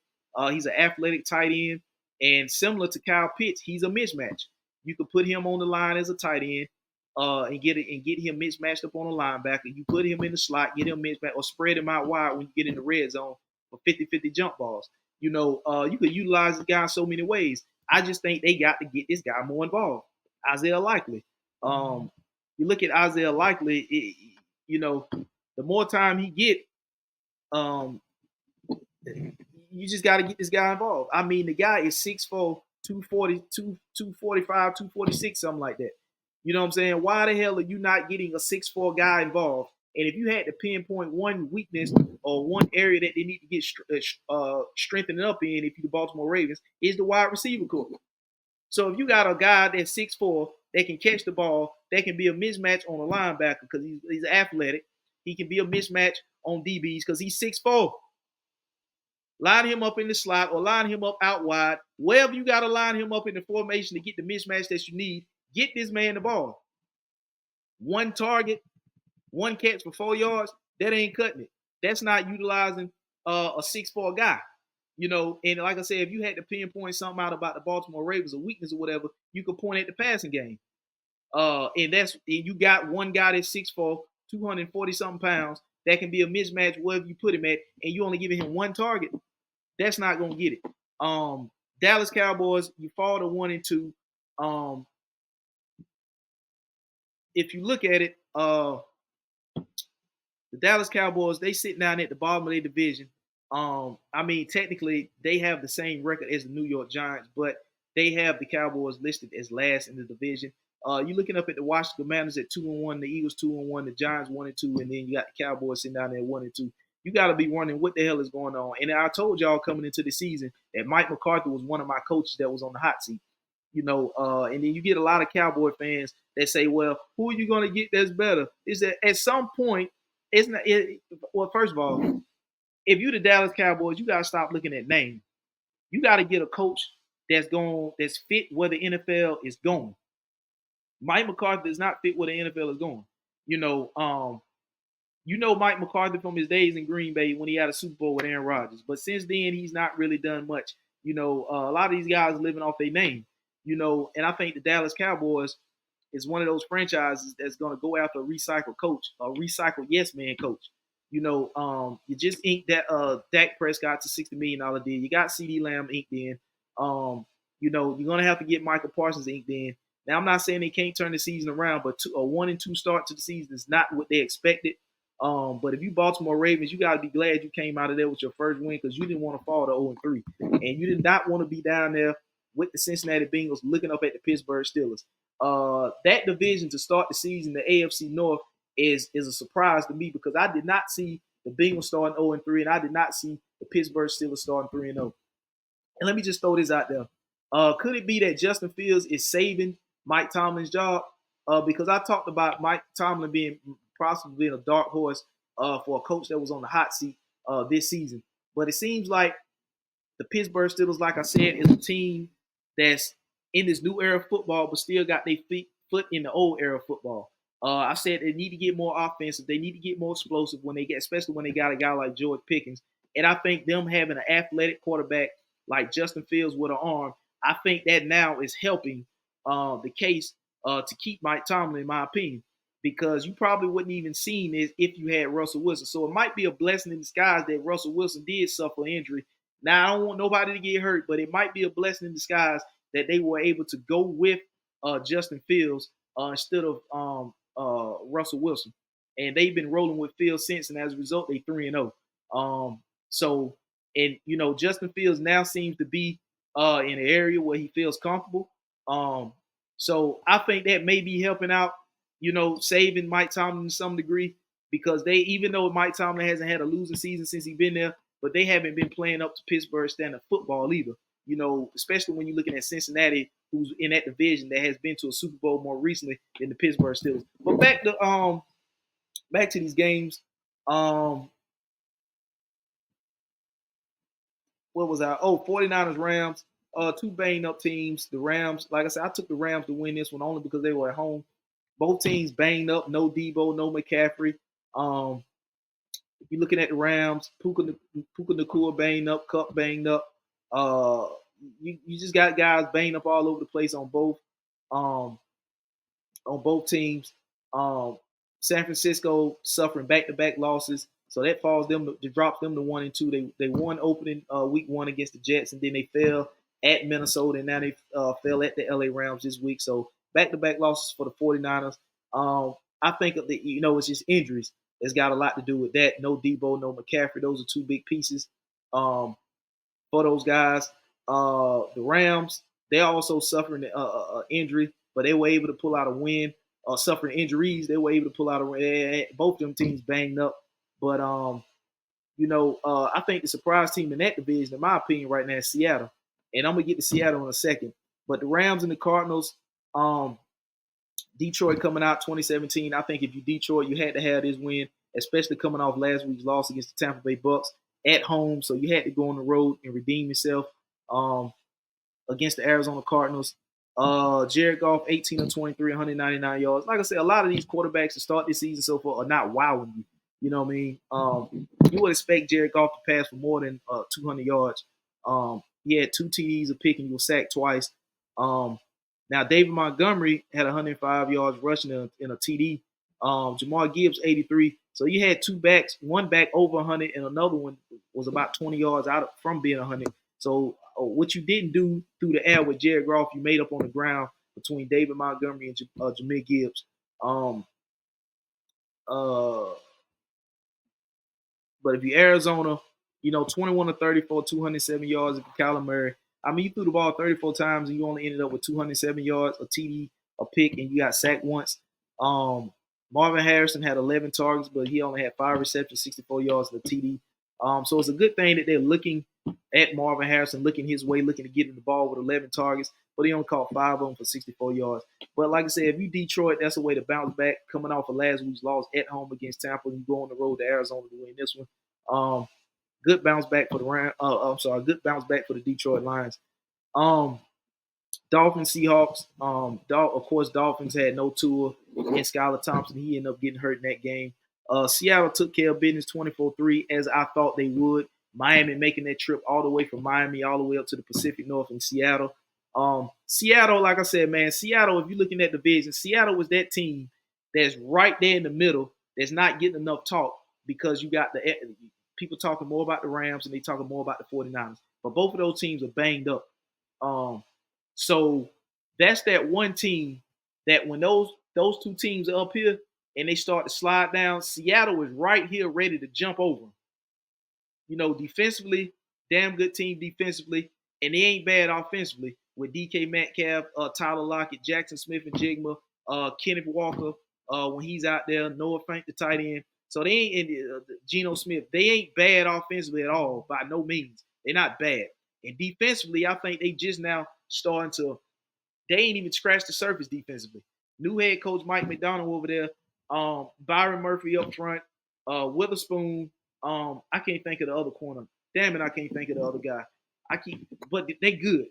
he's an athletic tight end, and similar to Kyle Pitts, he's a mismatch. You could put him on the line as a tight end, and get him mismatched up on a linebacker. You put him in the slot, get him mismatched, or spread him out wide when you get in the red zone for 50-50 jump balls. You could utilize the guy in so many ways. I just think they got to get this guy more involved. Isaiah Likely. You look at Isaiah Likely, the more time he get, you just got to get this guy involved. I mean, the guy is 6'4", 240, 245, 246, something like that. You know what I'm saying? Why the hell are you not getting a 6'4" guy involved? And if you had to pinpoint one weakness or one area that they need to get strengthened up in, if you're the Baltimore Ravens, is the wide receiver corps. So if you got a guy that's 6'4", that can catch the ball, that can be a mismatch on a linebacker because he's athletic. He can be a mismatch on DBs because he's 6'4". Line him up in the slot or line him up out wide. Wherever you got to line him up in the formation to get the mismatch that you need, get this man the ball. 1 target, 1 catch for 4 yards, that ain't cutting it. That's not utilizing a 6'4" guy. And like I said, if you had to pinpoint something out about the Baltimore Ravens, a weakness or whatever, you could point at the passing game. And you got one guy that's 6'4", 240-something pounds, that can be a mismatch wherever you put him at, and you only giving him 1 target. That's not going to get it. Dallas Cowboys, you fall to 1-2. If you look at it, the Dallas Cowboys, they sit down at the bottom of their division. I mean, technically, they have the same record as the New York Giants, but they have the Cowboys listed as last in the division. You're looking up at the Washington Commanders at 2-1, the Eagles 2-1, the Giants 1-2, and then you got the Cowboys sitting down there at 1-2. You got to be wondering what the hell is going on. And I told y'all coming into the season that Mike McCarthy was one of my coaches that was on the hot seat. And then you get a lot of Cowboy fans that say, well, who are you going to get that's better? Is that at some point, it's not. Well, first of all, if you're the Dallas Cowboys, you got to stop looking at names. You got to get a coach that's fit where the NFL is going. Mike McCarthy does not fit where the NFL is going. Mike McCarthy from his days in Green Bay when he had a Super Bowl with Aaron Rodgers. But since then, he's not really done much. A lot of these guys are living off their name. And I think the Dallas Cowboys is one of those franchises that's going to go after a recycled coach, a recycled yes man coach. You just inked that Dak Prescott to $60 million deal. You got CeeDee Lamb inked in. You're going to have to get Michael Parsons inked in. Now, I'm not saying they can't turn the season around, but a 1-2 start to the season is not what they expected. But if you Baltimore Ravens, you got to be glad you came out of there with your first win because you didn't want to fall to 0-3. And you did not want to be down there with the Cincinnati Bengals looking up at the Pittsburgh Steelers. That division to start the season, the AFC North, is a surprise to me because I did not see the Bengals starting 0-3, and I did not see the Pittsburgh Steelers starting 3-0. And let me just throw this out there. Could it be that Justin Fields is saving Mike Tomlin's job? Because I talked about Mike Tomlin possibly being a dark horse for a coach that was on the hot seat this season. But it seems like the Pittsburgh Steelers, like I said, is a team that's in this new era of football, but still got their foot in the old era of football. I said they need to get more offensive. They need to get more explosive especially when they got a guy like George Pickens. And I think them having an athletic quarterback like Justin Fields with an arm, I think that now is helping the case to keep Mike Tomlin, in my opinion, because you probably wouldn't even seen this if you had Russell Wilson. So it might be a blessing in disguise that Russell Wilson did suffer injury Now, I don't want nobody to get hurt, but it might be a blessing in disguise that they were able to go with Justin Fields instead of Russell Wilson. And they've been rolling with Fields since, and as a result, they 3-0. So, and Justin Fields now seems to be in an area where he feels comfortable. So I think that may be helping out, saving Mike Tomlin to some degree, because even though Mike Tomlin hasn't had a losing season since he's been there, but they haven't been playing up to Pittsburgh standard football either. Especially when you're looking at Cincinnati, who's in that division that has been to a Super Bowl more recently than the Pittsburgh Steelers. But back to these games. What was I? 49ers, Rams. Two banged up teams. The Rams, like I said, I took the Rams to win this one only because they were at home. Both teams banged up. No Debo, no McCaffrey. If you're looking at the Rams, Puka Nacua banged up, Cup banged up. You just got guys banged up all over the place on both teams. San Francisco suffering back-to-back losses, so that falls them to drop them to 1-2. They won opening week 1 against the Jets, and then they fell at Minnesota, and now they fell at the LA Rams this week. So back-to-back losses for the 49ers. I think it's just injuries. It's got a lot to do with that. No Debo, no McCaffrey. Those are two big pieces for those guys. The Rams, they're also suffering injury, but they were able to pull out a win. Suffering injuries, they were able to pull out a win. Both them teams banged up. But, I think the surprise team in that division, in my opinion, right now is Seattle. And I'm going to get to Seattle in a second. But the Rams and the Cardinals, Detroit coming out 2017. I think if you Detroit, you had to have this win, especially coming off last week's loss against the Tampa Bay Bucks at home. So you had to go on the road and redeem yourself against the Arizona Cardinals. Jared Goff, 18 of 23, 199 yards. Like I said, a lot of these quarterbacks to start this season so far are not wowing you. You know what I mean? You would expect Jared Goff to pass for more than 200 yards. He had 2 TDs a pick, and he was sacked twice. Now, David Montgomery had 105 yards rushing in a TD. Jamar Gibbs, 83. So you had 2 backs, one back over 100, and another one was about 20 yards out from being 100. So what you didn't do through the air with Jared Goff, you made up on the ground between David Montgomery and Jamar Gibbs. But if you Arizona, 21 to 34, 207 yards if you Kyler Murray. I mean, you threw the ball 34 times and you only ended up with 207 yards, a TD, a pick, and you got sacked once. Marvin Harrison had 11 targets, but he only had 5 receptions, 64 yards, and a TD. So it's a good thing that they're looking at Marvin Harrison, looking his way, looking to get him the ball with 11 targets, but he only caught 5 of them for 64 yards. But like I said, if you Detroit, that's a way to bounce back coming off of last week's loss at home against Tampa. You go on the road to Arizona to win this one. Good bounce back for the good bounce back for the Detroit Lions. Dolphins, Seahawks. Of course, Dolphins had no Tua and Skylar Thompson. He ended up getting hurt in that game. Seattle took care of business 24-3, as I thought they would. Miami making that trip all the way from Miami all the way up to the Pacific North in Seattle. Seattle, like I said, man, Seattle, if you're looking at the division, Seattle was that team that's right there in the middle that's not getting enough talk because you got the people talking more about the Rams and they talking more about the 49ers. But both of those teams are banged up. So that's that one team that when those 2 teams are up here and they start to slide down, Seattle is right here ready to jump over them. Defensively, damn good team defensively, and they ain't bad offensively with DK Metcalf, Tyler Lockett, Jackson Smith and Jigma, Kenneth Walker when he's out there, Noah Fant the tight end. So they ain't Geno Smith. They ain't bad offensively at all by no means. They're not bad. And defensively, I think they just now starting to. They ain't even scratched the surface defensively. New head coach Mike McDonald over there. Byron Murphy up front. Witherspoon. I can't think of the other corner. Damn it, I can't think of the other guy. But they good.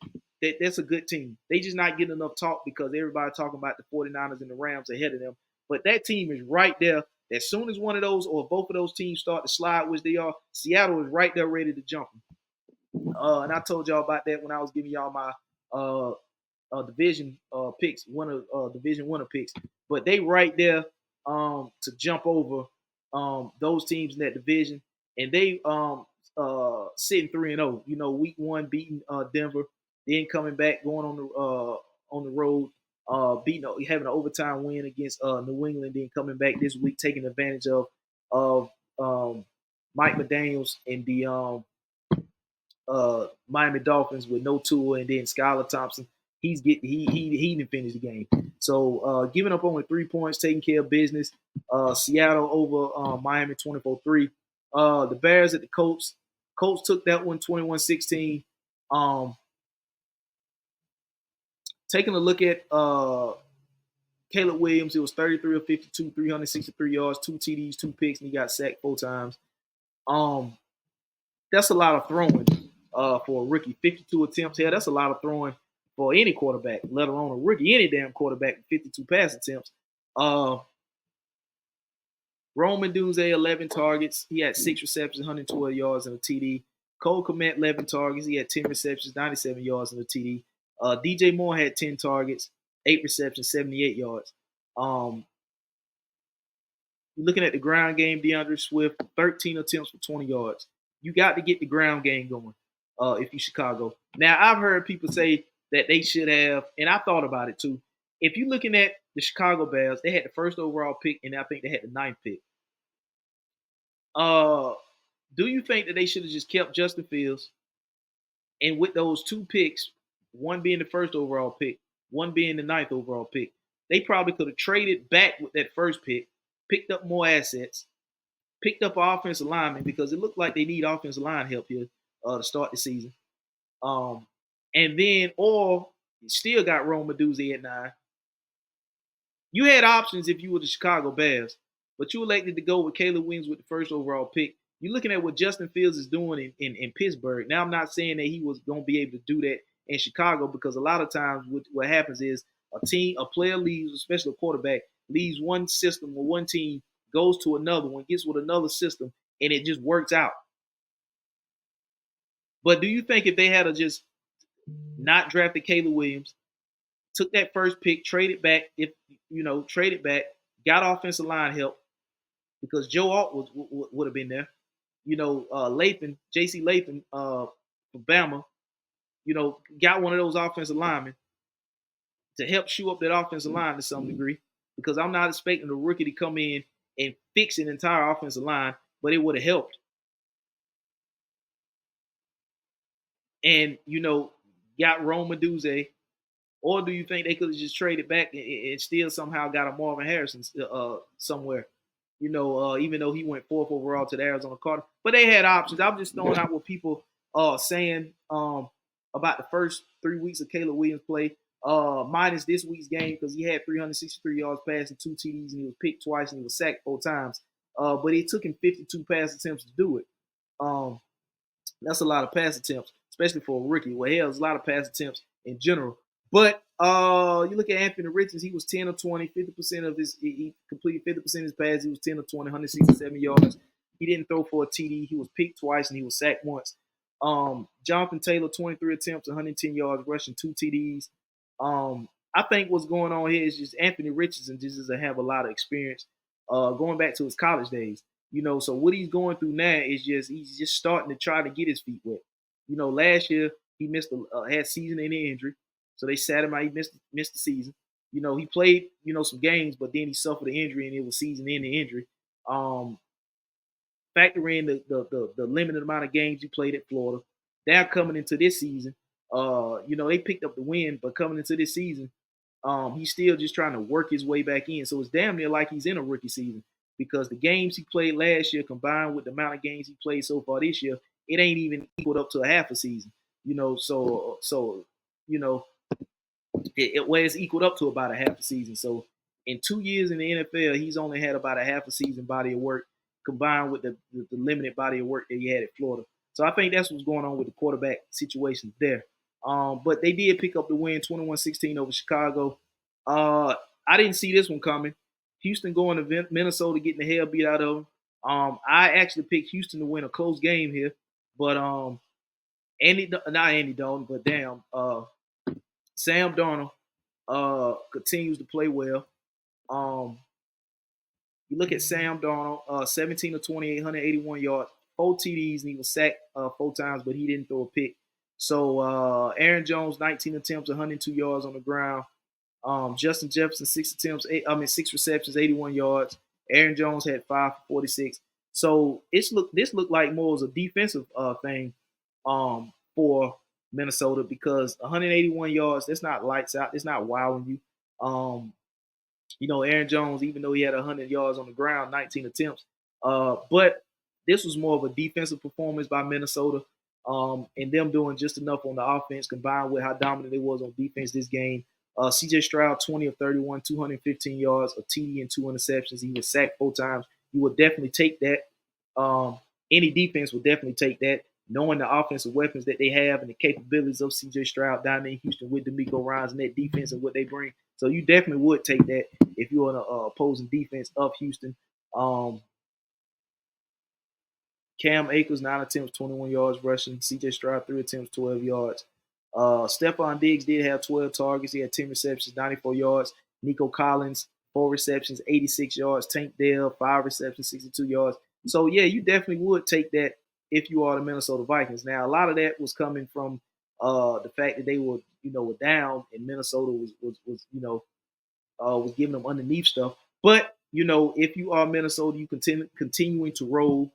That's a good team. They just not getting enough talk because everybody talking about the 49ers and the Rams ahead of them. But that team is right there. As soon as one of those or both of those teams start to slide, which they are, Seattle is right there ready to jump them. And I told y'all about that when I was giving y'all my division picks, division winner picks. But they right there to jump over those teams in that division. And they sitting 3-0. You know, week 1 beating Denver, then coming back going on the road, beating having an overtime win against New England, then coming back this week taking advantage of Mike McDaniels and the Miami Dolphins with no Tua, and then Skylar Thompson. He didn't finish the game. So giving up only 3 points, taking care of business. Seattle over Miami 24-3. The Bears at the Colts. Colts took that one 21-16. Taking a look at Caleb Williams, it was 33 of 52, 363 yards, 2 TDs, 2 picks, and he got sacked 4 times. That's a lot of throwing for a rookie. 52 attempts here, that's a lot of throwing for any quarterback, let alone a rookie. Any damn quarterback with 52 pass attempts. Roman Dunze, 11 targets. He had 6 receptions, 112 yards, and a TD. Cole Kmet, 11 targets. He had 10 receptions, 97 yards, and a TD. DJ Moore had 10 targets, 8 receptions, 78 yards. Looking at the ground game, DeAndre Swift, 13 attempts for 20 yards. You got to get the ground game going if you're Chicago. Now, I've heard people say that they should have, and I thought about it too. If you're looking at the Chicago Bears, they had the first overall pick, and I think they had the 9th pick. Do you think that they should have just kept Justin Fields, and with those 2 picks, one being the first overall pick, one being the 9th overall pick, they probably could have traded back with that first pick, picked up more assets, picked up an offensive lineman, because it looked like they need offensive line help here to start the season. And then, or still got Rome Medusa at 9. You had options if you were the Chicago Bears, but you elected to go with Caleb Williams with the first overall pick. You're looking at what Justin Fields is doing in Pittsburgh. Now, I'm not saying that he was going to be able to do that in Chicago, because a lot of times what happens is a player leaves, especially a quarterback, leaves one system or one team, goes to another one, gets with another system, and it just works out. But do you think if they had just not drafted Caleb Williams, took that first pick, traded back, got offensive line help, because Joe Alt would have been there. J.C. Latham for Bama, got one of those offensive linemen to help shoe up that offensive line to some degree, because I'm not expecting a rookie to come in and fix an entire offensive line, but it would have helped. And, got Rome Medusa, or do you think they could have just traded back and still somehow got a Marvin Harrison somewhere? Even though he went 4th overall to the Arizona Cardinals. But they had options. I'm just throwing out what people saying about the first 3 weeks of Caleb Williams' play, minus this week's game, because he had 363 yards passing, 2 TDs, and he was picked twice, and he was sacked 4 times. But it took him 52 pass attempts to do it. That's a lot of pass attempts, especially for a rookie. Well, hell, it's a lot of pass attempts in general. But you look at Anthony Richards, he was 10 of 20, 50% of he completed 50% of his passes. He was 10 of 20, 167 yards. He didn't throw for a TD. He was picked twice, and he was sacked once. Jonathan Taylor, 23 attempts, 110 yards, rushing 2 TDs. I think what's going on here is just Anthony Richardson just doesn't have a lot of experience going back to his college days. So what he's going through now is he's just starting to try to get his feet wet. Last year he had season-ending injury. So they sat him out. He missed the season. He played, some games, but then he suffered an injury, and it was season-ending injury. Factor in the limited amount of games he played at Florida. Now coming into this season, they picked up the win, but coming into this season, he's still just trying to work his way back in. So it's damn near like he's in a rookie season, because the games he played last year combined with the amount of games he played so far this year, it ain't even equaled up to a half a season. It's equaled up to about a half a season. So in 2 years in the NFL, he's only had about a half a season body of work combined with the limited body of work that he had at Florida. So I think that's what's going on with the quarterback situation there. But they did pick up the win, 21-16 over Chicago. I didn't see this one coming. Houston going to Minnesota, getting the hell beat out of them. I actually picked Houston to win a close game here, but not Andy Dalton, but Sam Darnold continues to play well. You look at Sam Darnold, 17 of 28, 181 yards, 4 TDs and he was sacked 4 times, but he didn't throw a pick. So Aaron Jones, 19 attempts, 102 yards on the ground. Justin Jefferson, 6 receptions, 81 yards. Aaron Jones had 5 for 46. So this looked like more as a defensive thing for Minnesota because 181 yards, that's not lights out. It's not wowing you. Aaron Jones, even though he had 100 yards on the ground, 19 attempts. But this was more of a defensive performance by Minnesota and them doing just enough on the offense combined with how dominant they was on defense this game. C.J. Stroud, 20 of 31, 215 yards, a TD and 2 interceptions. He was sacked 4 times. You would definitely take that. Any defense would definitely take that, knowing the offensive weapons that they have and the capabilities of C.J. Stroud down there in Houston with DeMeco Ryans and that defense and what they bring. So you definitely would take that if you're on the opposing defense of Houston. Cam Akers, 9 attempts, 21 yards rushing. C.J. Stroud, 3 attempts, 12 yards. Stephon Diggs did have 12 targets. He had 10 receptions, 94 yards. Nico Collins, 4 receptions, 86 yards. Tank Dell, 5 receptions, 62 yards. So, yeah, you definitely would take that if you are the Minnesota Vikings. Now, a lot of that was coming from the fact that they were down and Minnesota was giving them underneath stuff. But, if you are Minnesota, you continuing to roll.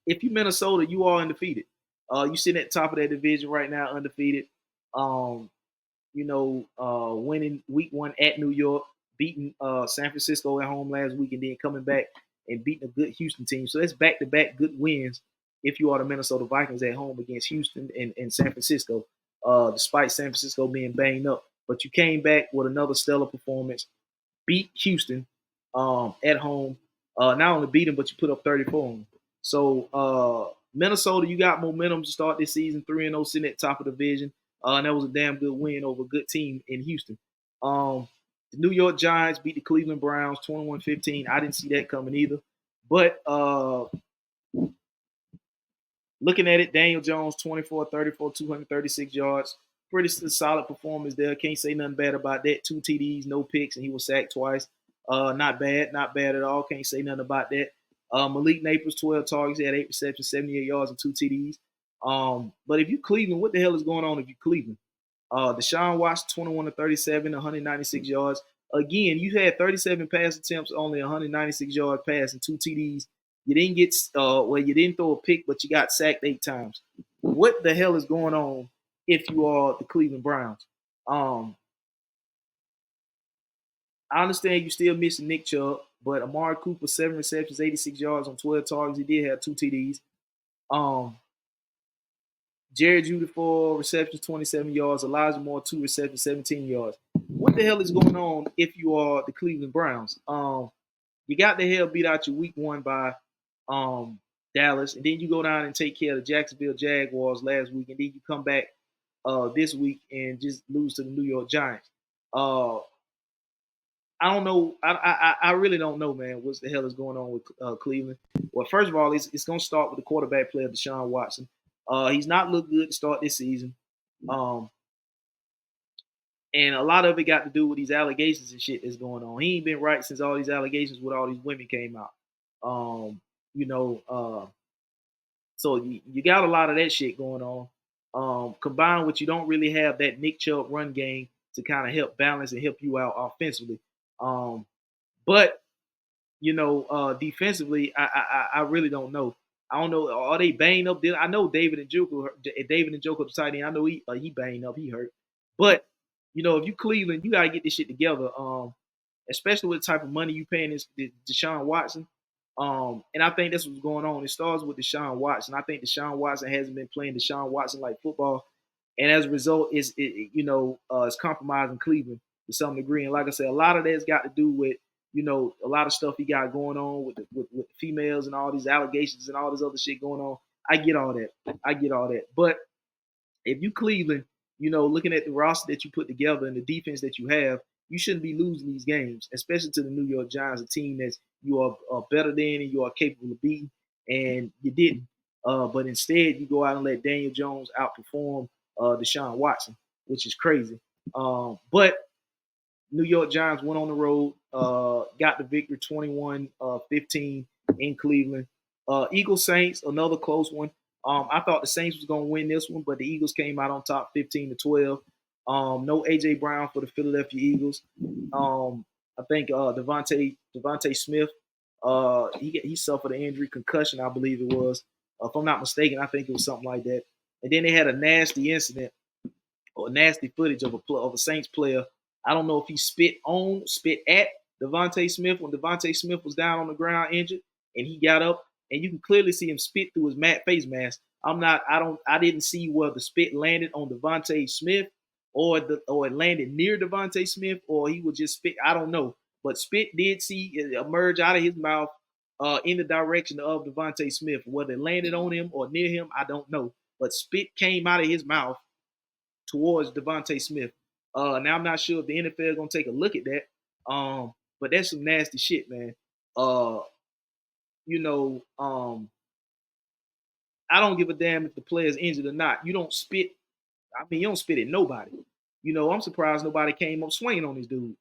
If you're Minnesota, you are undefeated. You sitting at the top of that division right now, undefeated. Winning week 1 at New York, beating San Francisco at home last week, and then coming back and beating a good Houston team. So that's back-to-back good wins if you are the Minnesota Vikings at home against Houston and San Francisco, despite San Francisco being banged up. But you came back with another stellar performance, beat Houston at home. Not only beat them, but you put up 34 on them. So Minnesota, you got momentum to start this season, 3-0, sitting at the top of the division. And that was a damn good win over a good team in Houston. The New York Giants beat the Cleveland Browns 21-15. I didn't see that coming either. But looking at it, Daniel Jones, 24-34, 236 yards. Pretty solid performance there. Can't say nothing bad about that. 2 TDs, no picks, and he was sacked twice. Not bad at all. Can't say nothing about that. Malik Neighbors, 12 targets. He had 8 receptions, 78 yards, and 2 TDs. But if you Cleveland, what the hell is going on if you Cleveland? Deshaun Watson, 21-37, 196 yards. Again, you had 37 pass attempts, only 196 yards pass and 2 TDs. You didn't get you didn't throw a pick, but you got sacked 8 times. What the hell is going on if you are the Cleveland Browns? I understand you're still missing Nick Chubb, but Amari Cooper, 7 receptions, 86 yards on 12 targets. He did have 2 TDs. Jerry Jeudy, 4 receptions, 27 yards. Elijah Moore, 2 receptions, 17 yards. What the hell is going on if you are the Cleveland Browns? You got the hell beat out your week 1 by Dallas, and then you go down and take care of the Jacksonville Jaguars last week, and then you come back this week and just lose to the New York Giants. I don't know. I really don't know, man, what the hell is going on with Cleveland. Well, first of all, it's going to start with the quarterback player, Deshaun Watson. He's not looked good to start this season. And a lot of it got to do with these allegations and shit that's going on. He ain't been right since all these allegations with all these women came out. So you got a lot of that shit going on. Combined with you don't really have that Nick Chubb run game to kind of help balance and help you out offensively. But defensively, I really don't know. I don't know. Are they banged up? I know David and Njoku, the tight end. I know he banged up. He hurt. But if you Cleveland, you gotta get this shit together. Especially with the type of money you paying this Deshaun Watson. And I think that's what's going on. It starts with Deshaun Watson. I think Deshaun Watson hasn't been playing Deshaun Watson like football, and as a result, it's compromising Cleveland to some degree. And like I said, a lot of that's got to do with a lot of stuff he got going on with the females and all these allegations and all this other shit going on. I get all that. But if you Cleveland, looking at the roster that you put together and the defense that you have, you shouldn't be losing these games, especially to the New York Giants, a team that you are better than and you are capable of beating, and you didn't. But instead, you go out and let Daniel Jones outperform Deshaun Watson, which is crazy. But New York Giants went on the road, got the victory 21-15 in Cleveland. Eagles Saints, another close one. I thought the Saints was gonna win this one, but the Eagles came out on top 15-12. No AJ Brown for the Philadelphia Eagles. I think Devontae Smith, he suffered an injury, concussion, I believe it was. If I'm not mistaken, I think it was something like that. And then they had a nasty incident or nasty footage of a Saints player. I don't know if he spit at Devontae Smith when Devontae Smith was down on the ground injured, and he got up, and you can clearly see him spit through his face mask. I didn't see where the spit landed on Devontae Smith or it landed near Devontae Smith, or he would just spit. I don't know, but spit did see it emerge out of his mouth in the direction of Devontae Smith. Whether it landed on him or near him, I don't know. But spit came out of his mouth towards Devontae Smith. Now I'm not sure if the NFL is gonna take a look at that. But that's some nasty shit, man. You know, I don't give a damn if the player's injured or not. You don't spit. I mean, you don't spit at nobody. You know, I'm surprised nobody came up swinging on this dude.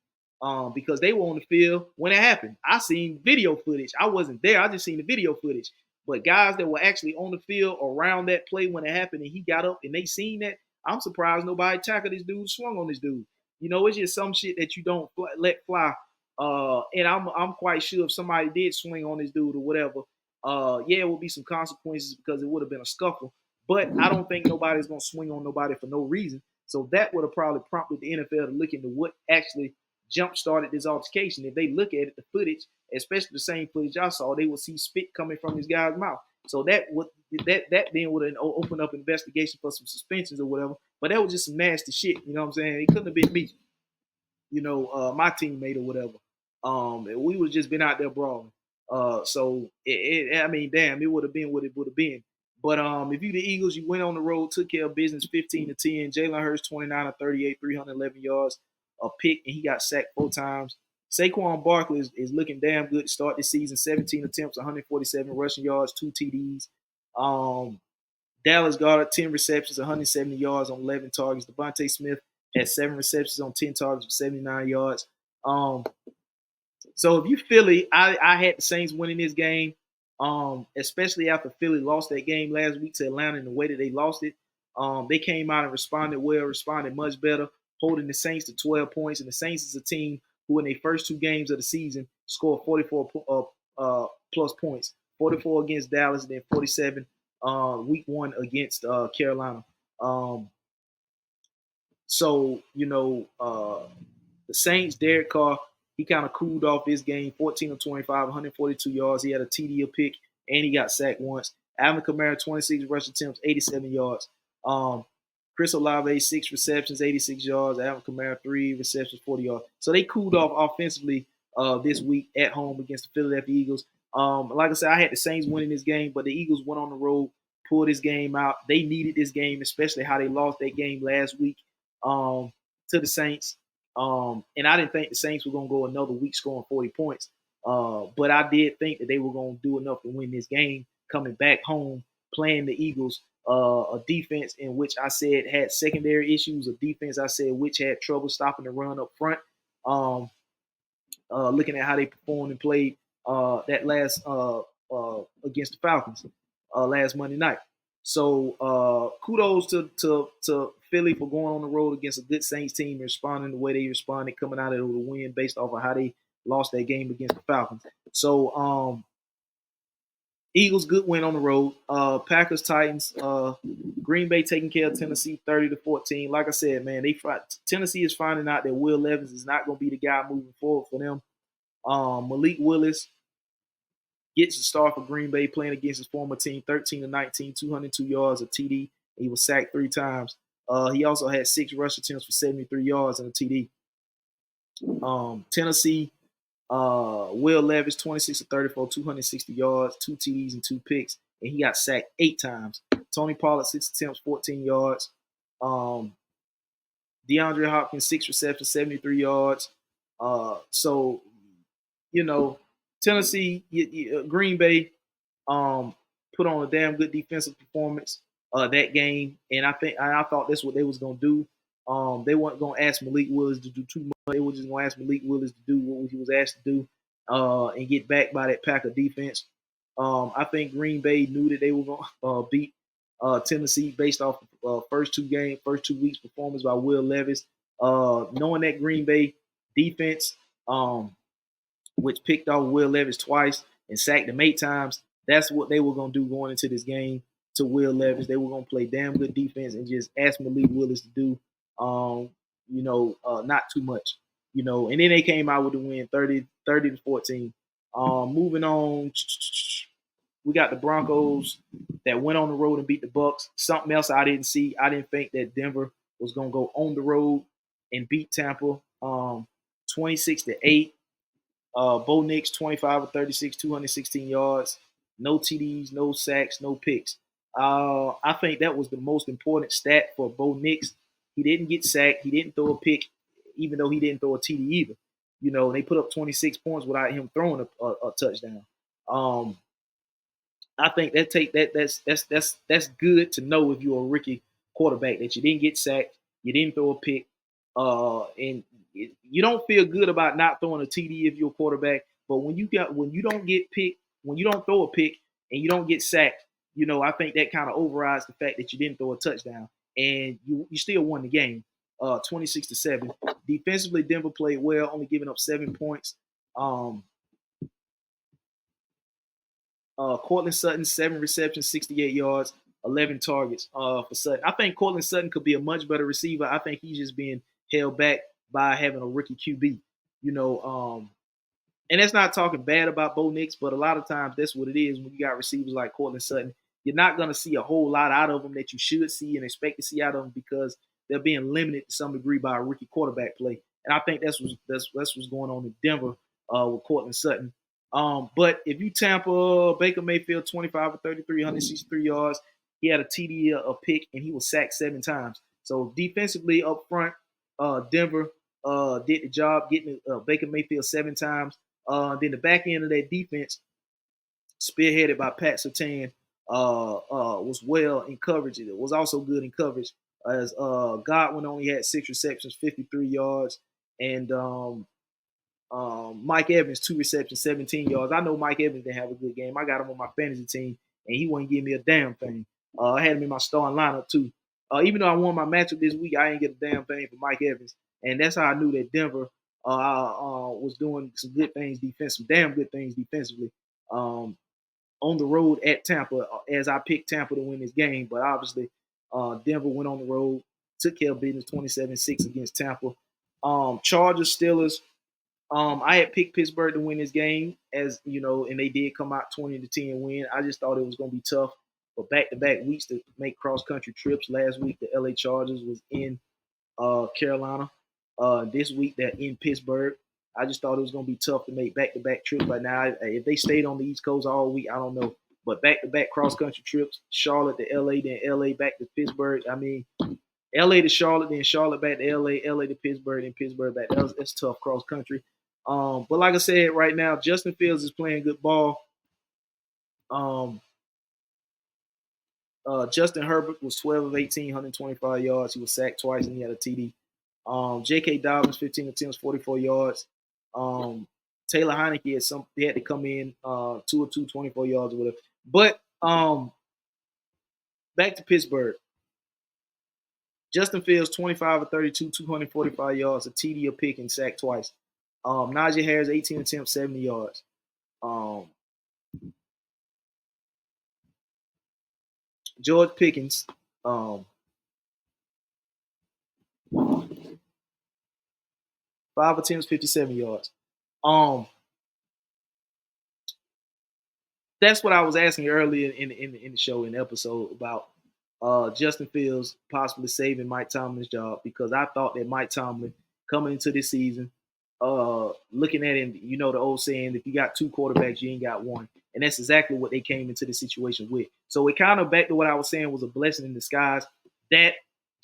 Because they were on the field when it happened. I seen video footage. I wasn't there. I just seen the video footage. But guys that were actually on the field around that play when it happened and he got up and they seen that, I'm surprised nobody tackled this dude, swung on this dude. You know, it's just some shit that you don't let fly. And I'm quite sure if somebody did swing on this dude or whatever, yeah, it would be some consequences because it would have been a scuffle. But I don't think nobody's gonna swing on nobody for no reason. So that would have probably prompted the NFL to look into what actually jump started this altercation. If they look at it, the footage, especially the same footage I saw, they would see spit coming from this guy's mouth. So that then would have opened up an investigation for some suspensions or whatever. But that was just some nasty shit. You know what I'm saying? It couldn't have been me. You know, my teammate or whatever. We would just been out there brawling. I mean, damn, it would have been what it would have been. But if you the Eagles, you went on the road, took care of business, 15-10. Jalen Hurts 29-38, 311 yards, a pick, and he got sacked 4 times. Saquon Barkley is looking damn good to start this season. 17 attempts, 147 rushing yards, 2 TDs. Dallas Goedert 10 receptions, 170 yards on 11 targets. Devontae Smith had 7 receptions on 10 targets for 79 yards. So if you Philly, I had the Saints winning this game, especially after Philly lost that game last week to Atlanta in the way that they lost it. They came out and responded well, responded much better, holding the Saints to 12 points. And the Saints is a team who in their first 2 games of the season scored 44 plus points, 44 against Dallas and then 47 week 1 against Carolina. So, you know, the Saints, Derek Carr, he kind of cooled off this game, 14 of 25, 142 yards. He had a TD, a pick, and he got sacked once. Alvin Kamara, 26 rush attempts, 87 yards. Chris Olave, 6 receptions, 86 yards. Alvin Kamara, 3 receptions, 40 yards. So they cooled off offensively this week at home against the Philadelphia Eagles. Like I said, I had the Saints winning this game, but the Eagles went on the road, pulled this game out. They needed this game, especially how they lost that game last week to the Saints. And I didn't think the Saints were going to go another week scoring 40 points. But I did think that they were going to do enough to win this game coming back home, playing the Eagles, a defense in which I said had secondary issues, a defense I said which had trouble stopping the run up front. Looking at how they performed and played that last against the Falcons last Monday night. So kudos to Philly for going on the road against a good Saints team and responding the way they responded, coming out of it with a win based off of how they lost that game against the Falcons. So Eagles, good win on the road. Packers, Titans, Green Bay taking care of Tennessee 30-14. Like I said, man, Tennessee is finding out that Will Levis is not going to be the guy moving forward for them. Malik Willis gets the start for Green Bay playing against his former team, 13-19, 202 yards, a TD. He was sacked 3 times. He also had 6 rush attempts for 73 yards and a TD. Tennessee, Will Levis, 26-34, 260 yards, 2 TDs and 2 picks, and he got sacked 8 times. Tony Pollard, 6 attempts, 14 yards. DeAndre Hopkins, 6 receptions, 73 yards. So, you know, Tennessee, Green Bay put on a damn good defensive performance that game, and I thought that's what they was gonna do. They weren't gonna ask Malik Willis to do too much. They were just gonna ask Malik Willis to do what he was asked to do and get back by that Packer defense. I think Green Bay knew that they were going to beat Tennessee based off first 2 weeks performance by Will Levis. Knowing that Green Bay defense, which picked off Will Levis twice and sacked him 8 times, that's what they were going to do going into this game to Will Levis. They were going to play damn good defense and just ask Malik Willis to do, not too much. And then they came out with the win 30-14. Moving on, we got the Broncos that went on the road and beat the Bucs. Something else I didn't see. I didn't think that Denver was going to go on the road and beat Tampa 26-8. Bo Nix, 25 of 36, 216 yards. No TDs, no sacks, no picks. I think that was the most important stat for Bo Nix. He didn't get sacked. He didn't throw a pick, even though he didn't throw a TD either. They put up 26 points without him throwing a touchdown. I think that's good to know if you're a rookie quarterback that you didn't get sacked, you didn't throw a pick, and you don't feel good about not throwing a TD if you're a quarterback. But when you don't get picked, when you don't throw a pick and you don't get sacked, I think that kind of overrides the fact that you didn't throw a touchdown and you still won the game, 26-7. Defensively, Denver played well, only giving up 7 points. Cortland Sutton, 7 receptions, 68 yards, 11 targets for Sutton. I think Cortland Sutton could be a much better receiver. I think he's just being held back by having a rookie QB. And that's not talking bad about Bo Nix, but a lot of times that's what it is when you got receivers like Cortland Sutton. You're not going to see a whole lot out of them that you should see and expect to see out of them because they're being limited to some degree by a rookie quarterback play. And I think that's what's going on in Denver with Cortland Sutton. But if you Tampa, Baker Mayfield, 25 of 33, 163 yards. He had a TD, a pick, and he was sacked 7 times. So defensively up front, Denver did the job getting Baker Mayfield 7 times. Then the back end of that defense, spearheaded by Pat Surtain, was well in coverage. It was also good in coverage as Godwin only had 6 receptions, 53 yards, and Mike Evans, 2 receptions, 17 yards. I know Mike Evans didn't have a good game. I got him on my fantasy team, and he wouldn't give me a damn thing. I had him in my starting lineup too. Even though I won my matchup this week, I ain't get a damn thing for Mike Evans, and that's how I knew that Denver was doing some good things defensively, damn good things defensively. On the road at Tampa, as I picked Tampa to win this game, but obviously Denver went on the road, took care of business, 27-6 against Tampa. Chargers, Steelers. I had picked Pittsburgh to win this game, as you know, and they did come out 20-10 win. I just thought it was going to be tough for back-to-back weeks to make cross-country trips. Last week, the LA Chargers was in Carolina. This week, they're in Pittsburgh. I just thought it was going to be tough to make back-to-back trips. But now, if they stayed on the East Coast all week, I don't know. But back-to-back cross-country trips, Charlotte to LA, then LA back to Pittsburgh. I mean, LA to Charlotte, then Charlotte back to LA, LA to Pittsburgh, then Pittsburgh back. That's tough cross-country. But like I said, right now, Justin Fields is playing good ball. Justin Herbert was 12 of 18, 125 yards. He was sacked twice, and he had a TD. J.K. Dobbins, 15 attempts, 44 yards. Taylor Heineke he had to come in 2 of 2, 24 yards or whatever. But back to Pittsburgh. Justin Fields, 25 of 32, 245 yards, a TD, a pick, and sacked twice. Najee Harris, 18 attempts, 70 yards. George Pickens, 5 attempts, 57 yards. That's what I was asking earlier in the show, in the episode, about Justin Fields possibly saving Mike Tomlin's job, because I thought that Mike Tomlin coming into this season, looking at him, you know the old saying, if you got 2 quarterbacks, you ain't got one. And that's exactly what they came into the situation with. So it kind of, back to what I was saying, was a blessing in disguise that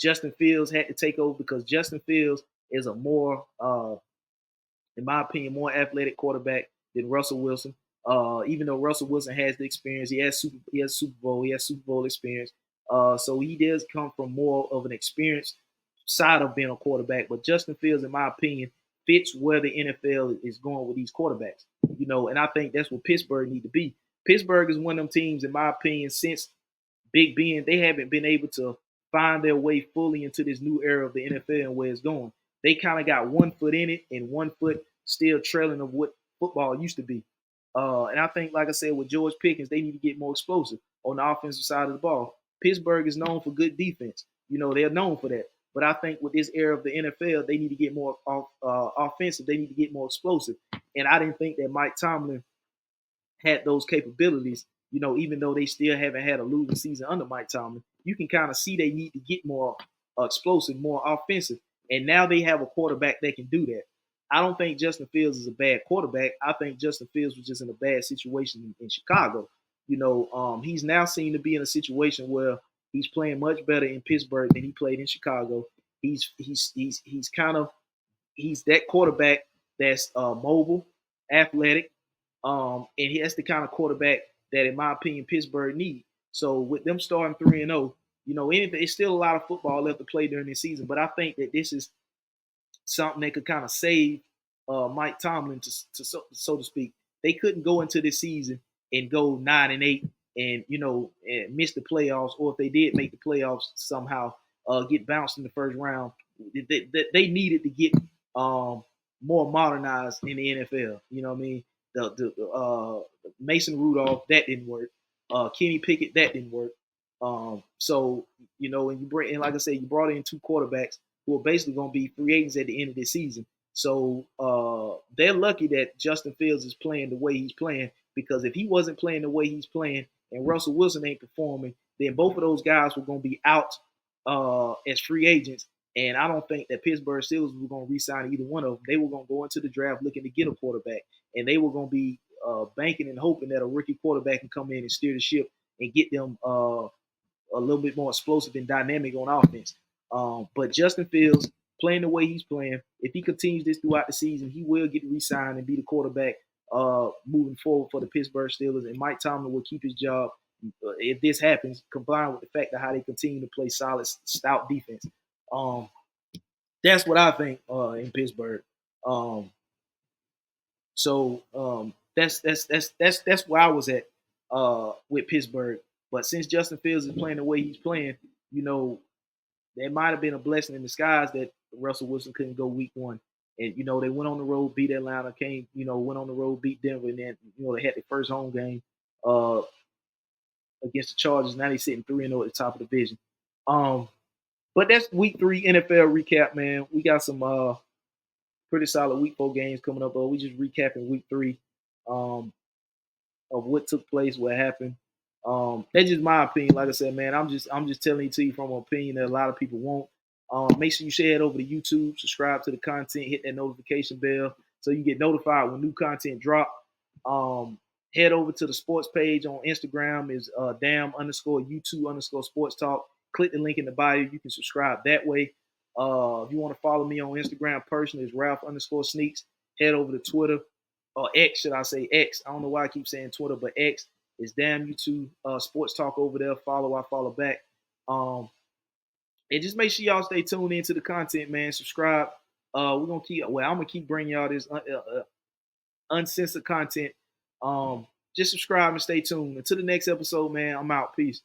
Justin Fields had to take over, because Justin Fields is a more, in my opinion, more athletic quarterback than Russell Wilson. Even though Russell Wilson has the experience, he has Super Bowl experience. So he does come from more of an experienced side of being a quarterback. But Justin Fields, in my opinion, fits where the NFL is going with these quarterbacks. And I think that's what Pittsburgh need to be. Pittsburgh is one of them teams, in my opinion, since Big Ben, they haven't been able to find their way fully into this new era of the NFL and where it's going. They kind of got one foot in it and one foot still trailing of what football used to be. And I think, like I said, with George Pickens, they need to get more explosive on the offensive side of the ball. Pittsburgh is known for good defense. They're known for that. But I think with this era of the NFL, they need to get more offensive. They need to get more explosive. And I didn't think that Mike Tomlin had those capabilities. Even though they still haven't had a losing season under Mike Tomlin, you can kind of see they need to get more explosive, more offensive. And now they have a quarterback that can do that. I don't think Justin Fields is a bad quarterback. I think Justin Fields was just in a bad situation in Chicago. He's now seen to be in a situation where he's playing much better in Pittsburgh than he played in Chicago. He's that quarterback that's mobile, athletic, and that's the kind of quarterback that, in my opinion, Pittsburgh needs. So with them starting 3-0, it's still a lot of football left to play during this season. But I think that this is something that could kind of save Mike Tomlin, so to speak. They couldn't go into this season and go 9-8 and miss the playoffs, or if they did make the playoffs somehow, get bounced in the first round. They needed to get more modernized in the NFL. You know what I mean? The Mason Rudolph, that didn't work. Kenny Pickett, that didn't work. So and like I said, you brought in two quarterbacks who are basically going to be free agents at the end of this season. So they're lucky that Justin Fields is playing the way he's playing, because if he wasn't playing the way he's playing and Russell Wilson ain't performing, then both of those guys were going to be out as free agents. And I don't think that Pittsburgh Steelers were going to re-sign either one of them. They were going to go into the draft looking to get a quarterback, and they were going to be banking and hoping that a rookie quarterback can come in and steer the ship and get them a little bit more explosive and dynamic on offense. But Justin Fields, playing the way he's playing, if he continues this throughout the season, he will get re-signed and be the quarterback moving forward for the Pittsburgh Steelers. And Mike Tomlin will keep his job if this happens, combined with the fact of how they continue to play solid, stout defense. That's what I think in Pittsburgh. That's where I was at with Pittsburgh. But since Justin Fields is playing the way he's playing, there might have been a blessing in disguise that Russell Wilson couldn't go week one. And, they went on the road, beat Atlanta, went on the road, beat Denver, and then, they had their first home game against the Chargers. Now they're sitting 3-0 at the top of the division. But that's week 3 NFL recap, man. We got some pretty solid week 4 games coming up. We just recapping week 3 of what took place, what happened. That's just my opinion. Like I said, man, I'm just telling it to you from an opinion that a lot of people won't. Make sure you head over to YouTube, subscribe to the content, hit that notification bell so you get notified when new content drop. Head over to the sports page on Instagram is damn_you2_sportstalk. Click the link in the bio. You can subscribe that way. If you want to follow me on Instagram personally, it's Ralph_Sneaks. Head over to Twitter, or X, should I say X? I don't know why I keep saying Twitter, but X is Damn You Too Sportstalk over there. Follow, I follow back. And just make sure y'all stay tuned into the content, man. Subscribe. I'm gonna keep bringing y'all this uncensored content. Just subscribe and stay tuned. Until the next episode, man. I'm out. Peace.